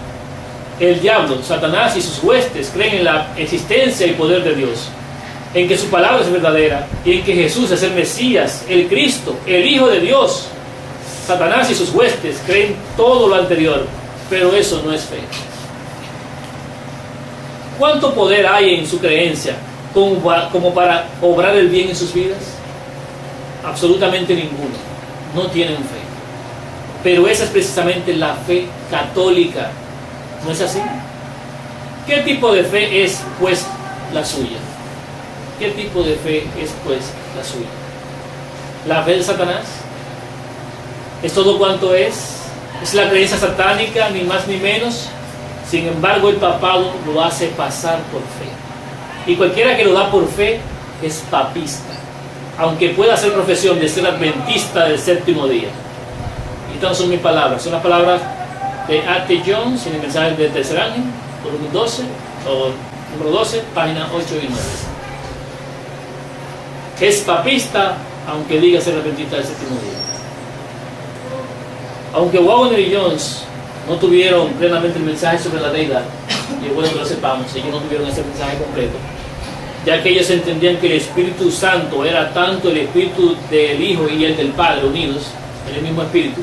El diablo, Satanás y sus huestes creen en la existencia y poder de Dios, en que su palabra es verdadera y en que Jesús es el Mesías, el Cristo, el Hijo de Dios. Satanás y sus huestes creen todo lo anterior, pero eso no es fe. ¿Cuánto poder hay en su creencia como para obrar el bien en sus vidas? Absolutamente ninguno. No tienen fe. Pero esa es precisamente la fe católica. ¿No es así? ¿Qué tipo de fe es, pues, la suya? ¿Qué tipo de fe es, pues, la suya? ¿La fe de Satanás? ¿Es todo cuanto es? ¿Es la creencia satánica, ni más ni menos? Sin embargo, el papado lo hace pasar por fe. Y cualquiera que lo da por fe es papista, aunque pueda hacer profesión de ser adventista del séptimo día. Y estas son mis palabras, son las palabras de A.T. Jones en el mensaje del tercer ángel, volumen 12, o número 12, páginas 8 y 9. Es papista, aunque diga ser adventista del séptimo día. Aunque Wagner y Jones no tuvieron plenamente el mensaje sobre la deidad, y es bueno que lo sepamos, ellos no tuvieron ese mensaje completo, ya que ellos entendían que el Espíritu Santo era tanto el Espíritu del Hijo y el del Padre unidos en el mismo Espíritu.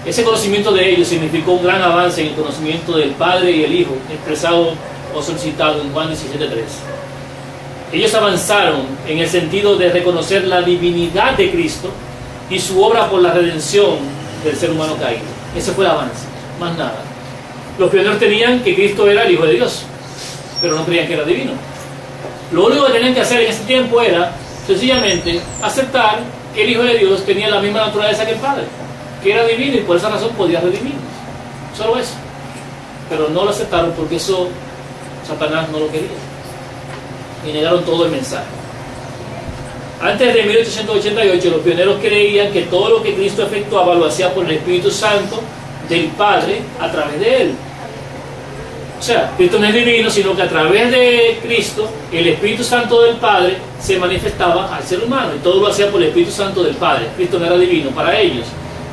Ese conocimiento de ellos significó un gran avance en el conocimiento del Padre y el Hijo, expresado o solicitado en Juan 17:3. Ellos avanzaron en el sentido de reconocer la divinidad de Cristo y su obra por la redención del ser humano caído. Ese fue el avance, más nada. Los primeros tenían que Cristo era el Hijo de Dios, pero no creían que era divino. Lo único que tenían que hacer en ese tiempo era sencillamente aceptar que el Hijo de Dios tenía la misma naturaleza que el Padre, que era divino, y por esa razón podía redimirnos. Solo eso. Pero no lo aceptaron porque eso Satanás no lo quería. Y negaron todo el mensaje. Antes de 1888, los pioneros creían que todo lo que Cristo efectuaba lo hacía por el Espíritu Santo del Padre a través de Él. O sea, Cristo no es divino, sino que a través de Cristo, el Espíritu Santo del Padre se manifestaba al ser humano, y todo lo hacía por el Espíritu Santo del Padre. Cristo no era divino para ellos.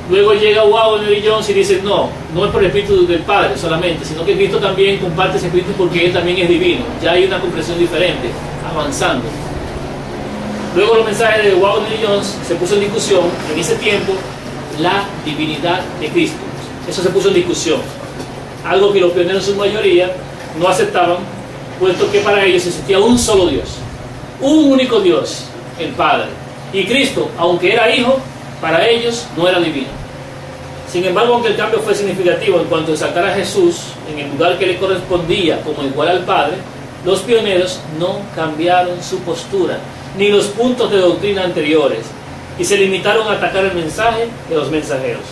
Luego llega Waggoner y Jones y dicen, no es por el Espíritu del Padre solamente, sino que Cristo también comparte ese Espíritu porque Él también es divino. Ya hay una comprensión diferente, avanzando. Luego los mensajes de Waggoner y Jones se puso en discusión, en ese tiempo, la divinidad de Cristo. Eso se puso en discusión. Algo que los pioneros en su mayoría no aceptaban, puesto que para ellos existía un solo Dios, un único Dios, el Padre. Y Cristo, aunque era hijo, para ellos no era divino. Sin embargo, aunque el cambio fue significativo en cuanto a exaltar a Jesús en el lugar que le correspondía como igual al Padre, los pioneros no cambiaron su postura, ni los puntos de doctrina anteriores, y se limitaron a atacar el mensaje de los mensajeros.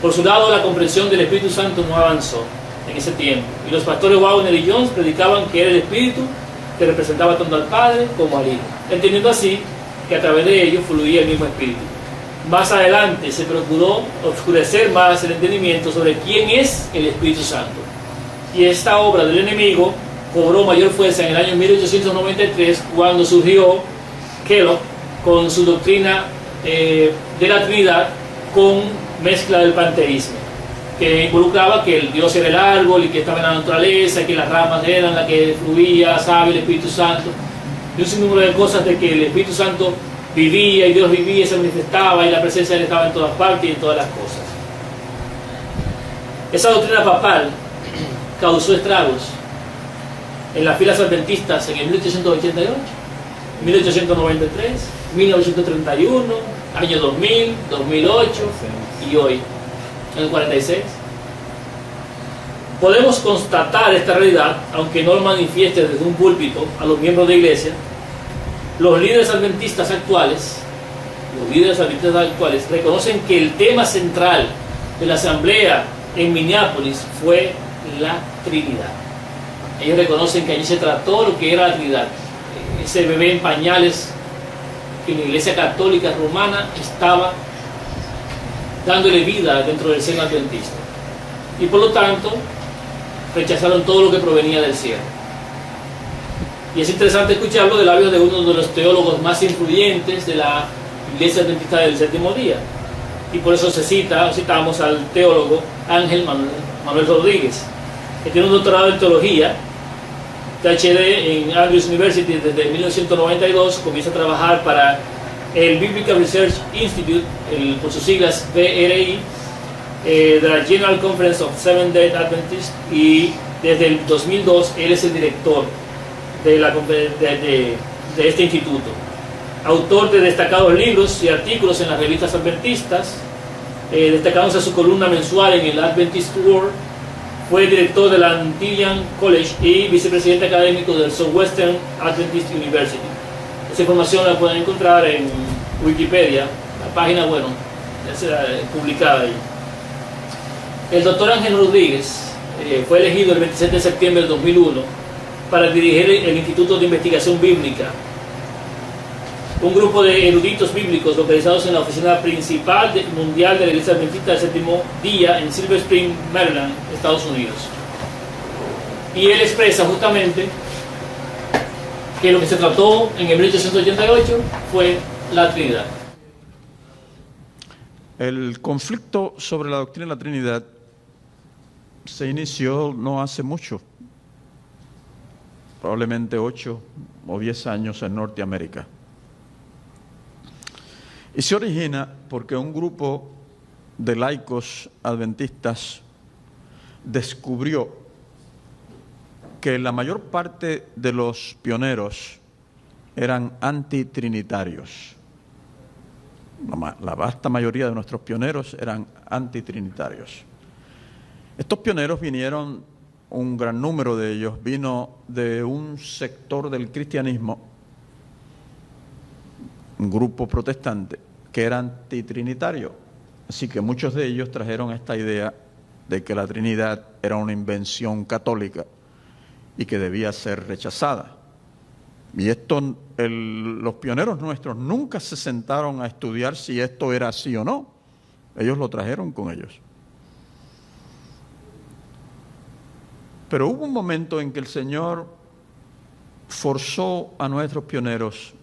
Por su lado, la comprensión del Espíritu Santo no avanzó en ese tiempo, y los pastores Waggoner y Jones predicaban que era el Espíritu que representaba tanto al Padre como al Hijo, entendiendo así que a través de ellos fluía el mismo Espíritu. Más adelante se procuró oscurecer más el entendimiento sobre quién es el Espíritu Santo, y esta obra del enemigo cobró mayor fuerza en el año 1893, cuando surgió Kellogg con su doctrina de la Trinidad con mezcla del panteísmo, que involucraba que el Dios era el árbol y que estaba en la naturaleza, y que las ramas eran las que fluía, sabe, el Espíritu Santo, y un sinnúmero de cosas de que el Espíritu Santo vivía y Dios vivía y se manifestaba y la presencia de Él estaba en todas partes y en todas las cosas. Esa doctrina papal causó estragos en las filas adventistas en el 1888, 1893, 1931, año 2000, 2008 y hoy, en el 46. Podemos constatar esta realidad, aunque no lo manifieste desde un púlpito a los miembros de iglesia. Los líderes adventistas actuales reconocen que el tema central de la asamblea en Minneapolis fue la Trinidad. Ellos reconocen que allí se trató lo que era la Trinidad. Ese bebé en pañales que la Iglesia Católica Romana estaba dándole vida dentro del seno adventista. Y por lo tanto, rechazaron todo lo que provenía del cielo. Y es interesante escucharlo de labios de uno de los teólogos más influyentes de la Iglesia Adventista del Séptimo Día. Y por eso citamos al teólogo Ángel Manuel Rodríguez, que tiene un doctorado en teología, PhD en Andrews University desde 1992, comienza a trabajar para el Biblical Research Institute, por sus siglas BRI, de la General Conference of Seventh-day Adventists, y desde el 2002 él es el director de este instituto. Autor de destacados libros y artículos en las revistas adventistas, destacándose su columna mensual en el Adventist World. Fue director de la Antilian College y vicepresidente académico del Southwestern Adventist University. Esa información la pueden encontrar en Wikipedia, la página, publicada ahí. El doctor Ángel Rodríguez fue elegido el 27 de septiembre del 2001 para dirigir el Instituto de Investigación Bíblica, un grupo de eruditos bíblicos localizados en la oficina principal mundial de la Iglesia Adventista del Séptimo Día en Silver Spring, Maryland, Estados Unidos. Y él expresa justamente que lo que se trató en el 1888 fue la Trinidad. El conflicto sobre la doctrina de la Trinidad se inició no hace mucho, probablemente 8 o 10 años en Norteamérica. Y se origina porque un grupo de laicos adventistas descubrió que la mayor parte de los pioneros eran antitrinitarios. La vasta mayoría de nuestros pioneros eran antitrinitarios. Estos pioneros vinieron, un gran número de ellos vino de un sector del cristianismo, un grupo protestante, que era antitrinitario. Así que muchos de ellos trajeron esta idea de que la Trinidad era una invención católica y que debía ser rechazada. Y esto, los pioneros nuestros nunca se sentaron a estudiar si esto era así o no. Ellos lo trajeron con ellos. Pero hubo un momento en que el Señor forzó a nuestros pioneros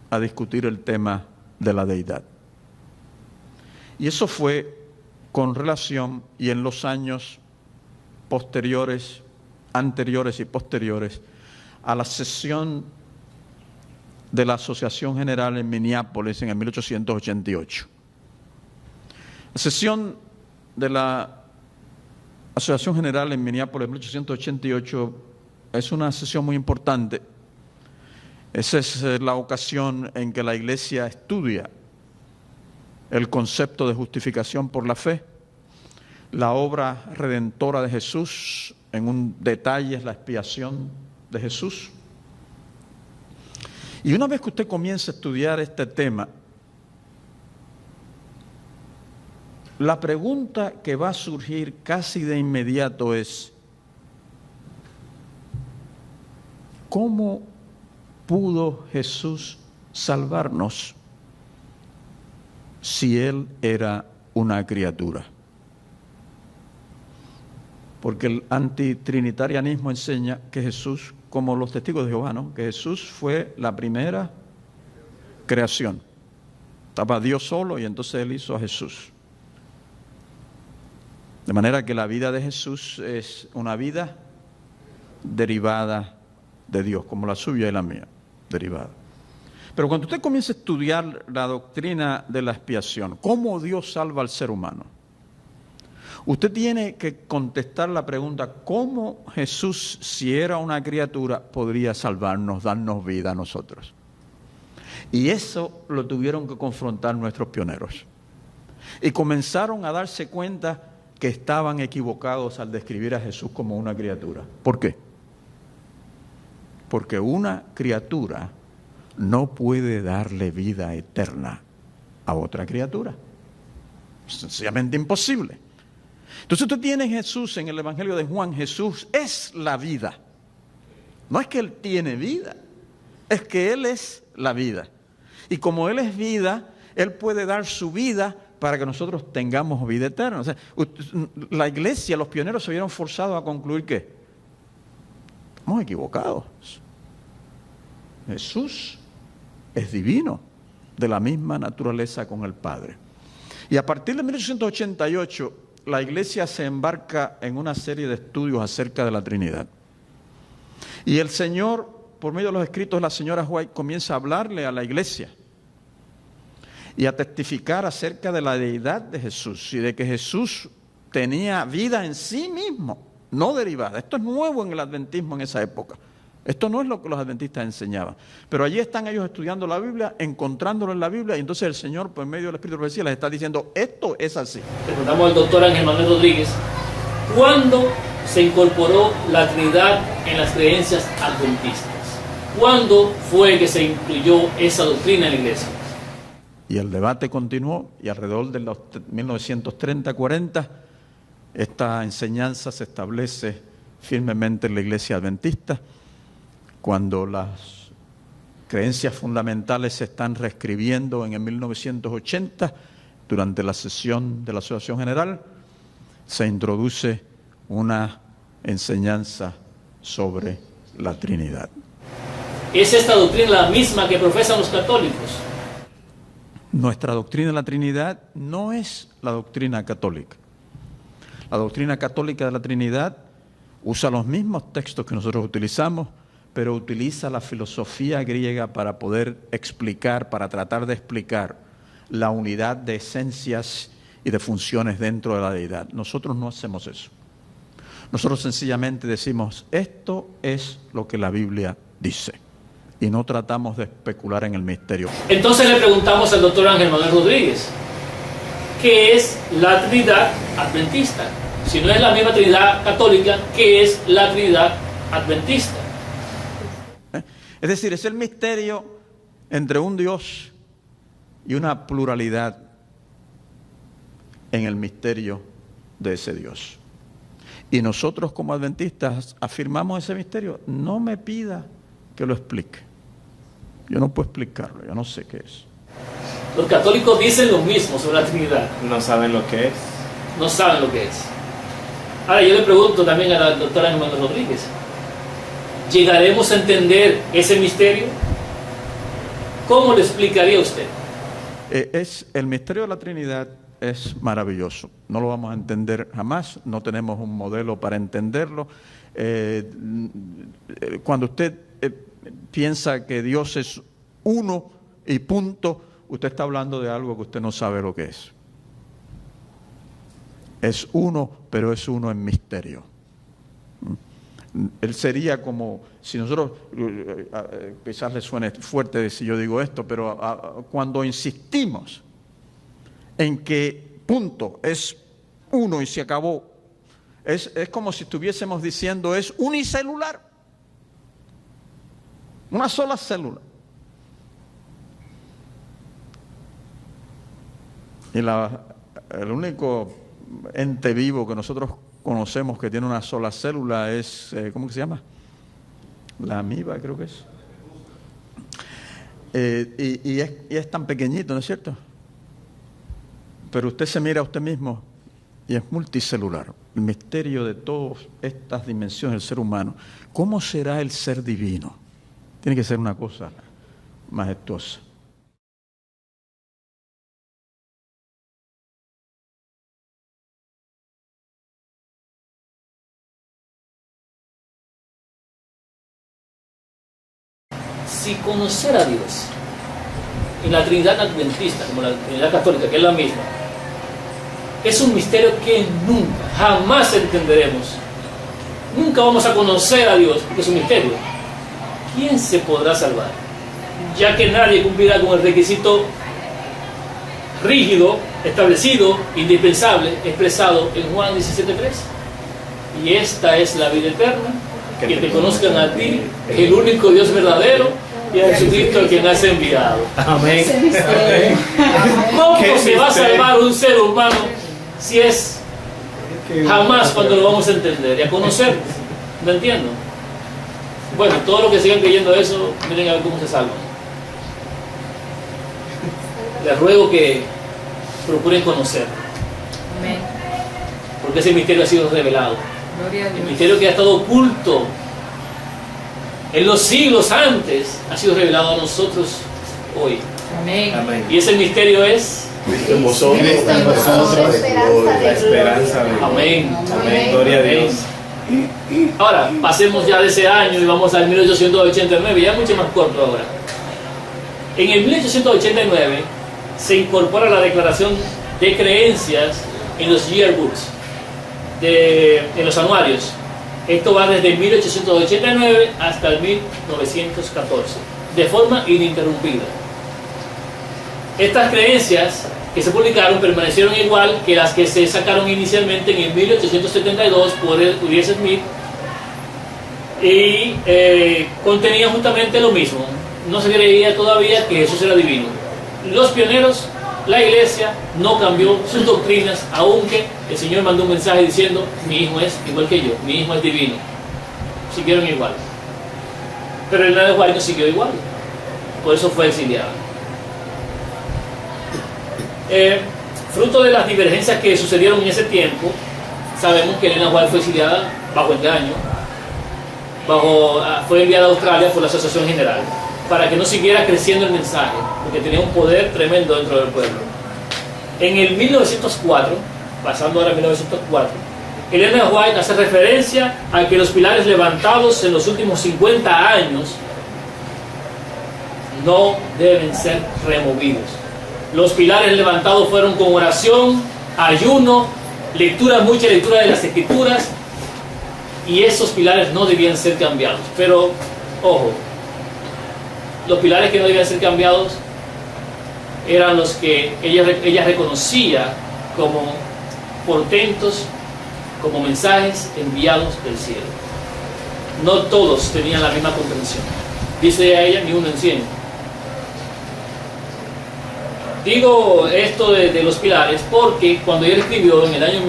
a discutir el tema de la deidad. Y eso fue con relación, y en los años posteriores, anteriores y posteriores, a la sesión de la Asociación General en Minneapolis en el 1888. La sesión de la Asociación General en Minneapolis en 1888 es una sesión muy importante. Esa es la ocasión en que la Iglesia estudia el concepto de justificación por la fe, la obra redentora de Jesús, en un detalle es la expiación de Jesús. Y una vez que usted comienza a estudiar este tema, la pregunta que va a surgir casi de inmediato es: ¿cómo pudo Jesús salvarnos si Él era una criatura? Porque el antitrinitarianismo enseña que Jesús, como los testigos de Jehová, ¿no?, que Jesús fue la primera creación. Estaba Dios solo y entonces Él hizo a Jesús. De manera que la vida de Jesús es una vida derivada de Dios, como la suya y la mía, derivada. Pero cuando usted comienza a estudiar la doctrina de la expiación, cómo Dios salva al ser humano, usted tiene que contestar la pregunta: ¿cómo Jesús, si era una criatura, podría salvarnos, darnos vida a nosotros? Y eso lo tuvieron que confrontar nuestros pioneros. Y comenzaron a darse cuenta que estaban equivocados al describir a Jesús como una criatura. ¿Por qué? Porque una criatura no puede darle vida eterna a otra criatura. Es sencillamente imposible. Entonces usted tiene Jesús en el Evangelio de Juan. Jesús es la vida. No es que Él tiene vida, es que Él es la vida. Y como Él es vida, Él puede dar su vida para que nosotros tengamos vida eterna. O sea, la Iglesia, los pioneros se vieron forzados a concluir que estamos equivocados. Jesús es divino, de la misma naturaleza con el Padre. Y a partir de 1888, la Iglesia se embarca en una serie de estudios acerca de la Trinidad. Y el Señor, por medio de los escritos de la señora White, comienza a hablarle a la Iglesia y a testificar acerca de la deidad de Jesús y de que Jesús tenía vida en sí mismo, no derivada. Esto es nuevo en el adventismo en esa época. Esto no es lo que los adventistas enseñaban. Pero allí están ellos estudiando la Biblia, encontrándolo en la Biblia, y entonces el Señor, por medio del Espíritu de Profecía, les está diciendo: esto es así. Le preguntamos al doctor Ángel Manuel Rodríguez: ¿cuándo se incorporó la Trinidad en las creencias adventistas? ¿Cuándo fue que se incluyó esa doctrina en la Iglesia? Y el debate continuó, y alrededor de los 1930-40, esta enseñanza se establece firmemente en la Iglesia adventista, cuando las creencias fundamentales se están reescribiendo en el 1980, durante la sesión de la Asociación General, se introduce una enseñanza sobre la Trinidad. ¿Es esta doctrina la misma que profesan los católicos? Nuestra doctrina de la Trinidad no es la doctrina católica. La doctrina católica de la Trinidad usa los mismos textos que nosotros utilizamos, pero utiliza la filosofía griega para poder explicar, para tratar de explicar la unidad de esencias y de funciones dentro de la deidad. Nosotros no hacemos eso. Nosotros sencillamente decimos: esto es lo que la Biblia dice, y no tratamos de especular en el misterio. Entonces le preguntamos al doctor Ángel Manuel Rodríguez: ¿qué es la Trinidad adventista? Si no es la misma Trinidad católica, ¿qué es la Trinidad adventista? Es decir, es el misterio entre un Dios y una pluralidad en el misterio de ese Dios. y nosotros como adventistas afirmamos ese misterio, no me pida que lo explique. Yo no puedo explicarlo, yo no sé qué es. Los católicos dicen lo mismo sobre la Trinidad. No saben lo que es. No saben lo que es. Ahora yo le pregunto también a la doctora Manuel Rodríguez, ¿llegaremos a entender ese misterio? ¿Cómo lo explicaría usted? El misterio de la Trinidad es maravilloso. No lo vamos a entender jamás, no tenemos un modelo para entenderlo. Cuando usted piensa que Dios es uno y punto, usted está hablando de algo que usted no sabe lo que es. Es uno, pero es uno en misterio. Él sería como, si nosotros, quizás le suene fuerte si yo digo esto, pero cuando insistimos en que punto es uno y se acabó, es como si estuviésemos diciendo es unicelular, una sola célula. Y el único ente vivo que nosotros conocemos que tiene una sola célula es, ¿cómo que se llama? La amiba, creo que es. Y es tan pequeñito, ¿no es cierto? Pero usted se mira a usted mismo y es multicelular. El misterio de todas estas dimensiones del ser humano. ¿Cómo será el ser divino? Tiene que ser una cosa majestuosa. Si conocer a Dios en la Trinidad adventista, como la Trinidad católica, que es la misma, es un misterio que nunca, jamás entenderemos. Nunca vamos a conocer a Dios, porque es un misterio. ¿Quién se podrá salvar? Ya que nadie cumplirá con el requisito rígido, establecido, indispensable, expresado en Juan 17:3. Y esta es la vida eterna, que te conozcan a ti, el único Dios verdadero, y a Jesucristo a quien has enviado. Amén. ¿Cómo se va a salvar un ser humano si es jamás cuando lo vamos a entender y a conocer? ¿Me entiendo? Bueno, todos los que sigan creyendo eso, miren a ver cómo se salvan. Les ruego que procuren conocer. Amén. Porque ese misterio ha sido revelado. Gloria a El Dios. misterio que ha estado oculto en los siglos antes ha sido revelado a nosotros hoy. Amén. Amén. Y ese misterio es Cristo en vosotros, Cristo en vosotros, La esperanza de amén. Amén. Gloria a Dios. Ahora, pasemos ya de ese año y vamos al 1889, ya mucho más corto ahora. En el 1889 se incorpora la declaración de creencias en los yearbooks, en los anuarios. Esto va desde 1889 hasta el 1914, de forma ininterrumpida. Estas creencias que se publicaron permanecieron igual que las que se sacaron inicialmente en el 1872 por el Uriel Smith y contenían justamente lo mismo. No se creía todavía que Jesús era divino. Los pioneros, la iglesia, no cambió sus doctrinas, aunque el Señor mandó un mensaje diciendo: mi hijo es igual que yo, mi hijo es divino. Siguieron igual. Pero el de White no siguió igual, por eso fue exiliado. Fruto de las divergencias que sucedieron en ese tiempo, sabemos que Elena White fue exiliada bajo engaño, fue enviada a Australia por la Asociación General, para que no siguiera creciendo el mensaje, porque tenía un poder tremendo dentro del pueblo. En el 1904, pasando ahora a 1904, Elena White hace referencia a que los pilares levantados en los últimos 50 años no deben ser removidos. Los pilares levantados fueron con oración, ayuno, mucha lectura de las Escrituras, y esos pilares no debían ser cambiados. Pero, ojo, los pilares que no debían ser cambiados eran los que ella reconocía como portentos, como mensajes enviados del cielo. No todos tenían la misma comprensión. Dice a ella, ni uno en 100. Digo esto de los pilares porque cuando ella escribió en el año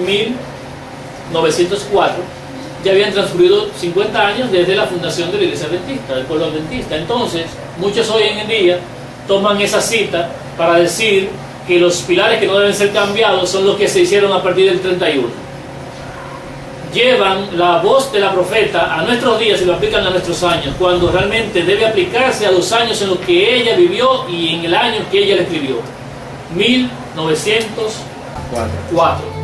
1904, ya habían transcurrido 50 años desde la fundación de la Iglesia Adventista, del pueblo adventista. Entonces, muchos hoy en día toman esa cita para decir que los pilares que no deben ser cambiados son los que se hicieron a partir del 31. Llevan la voz de la profeta a nuestros días y lo aplican a nuestros años, cuando realmente debe aplicarse a los años en los que ella vivió y en el año que ella le escribió, 1904.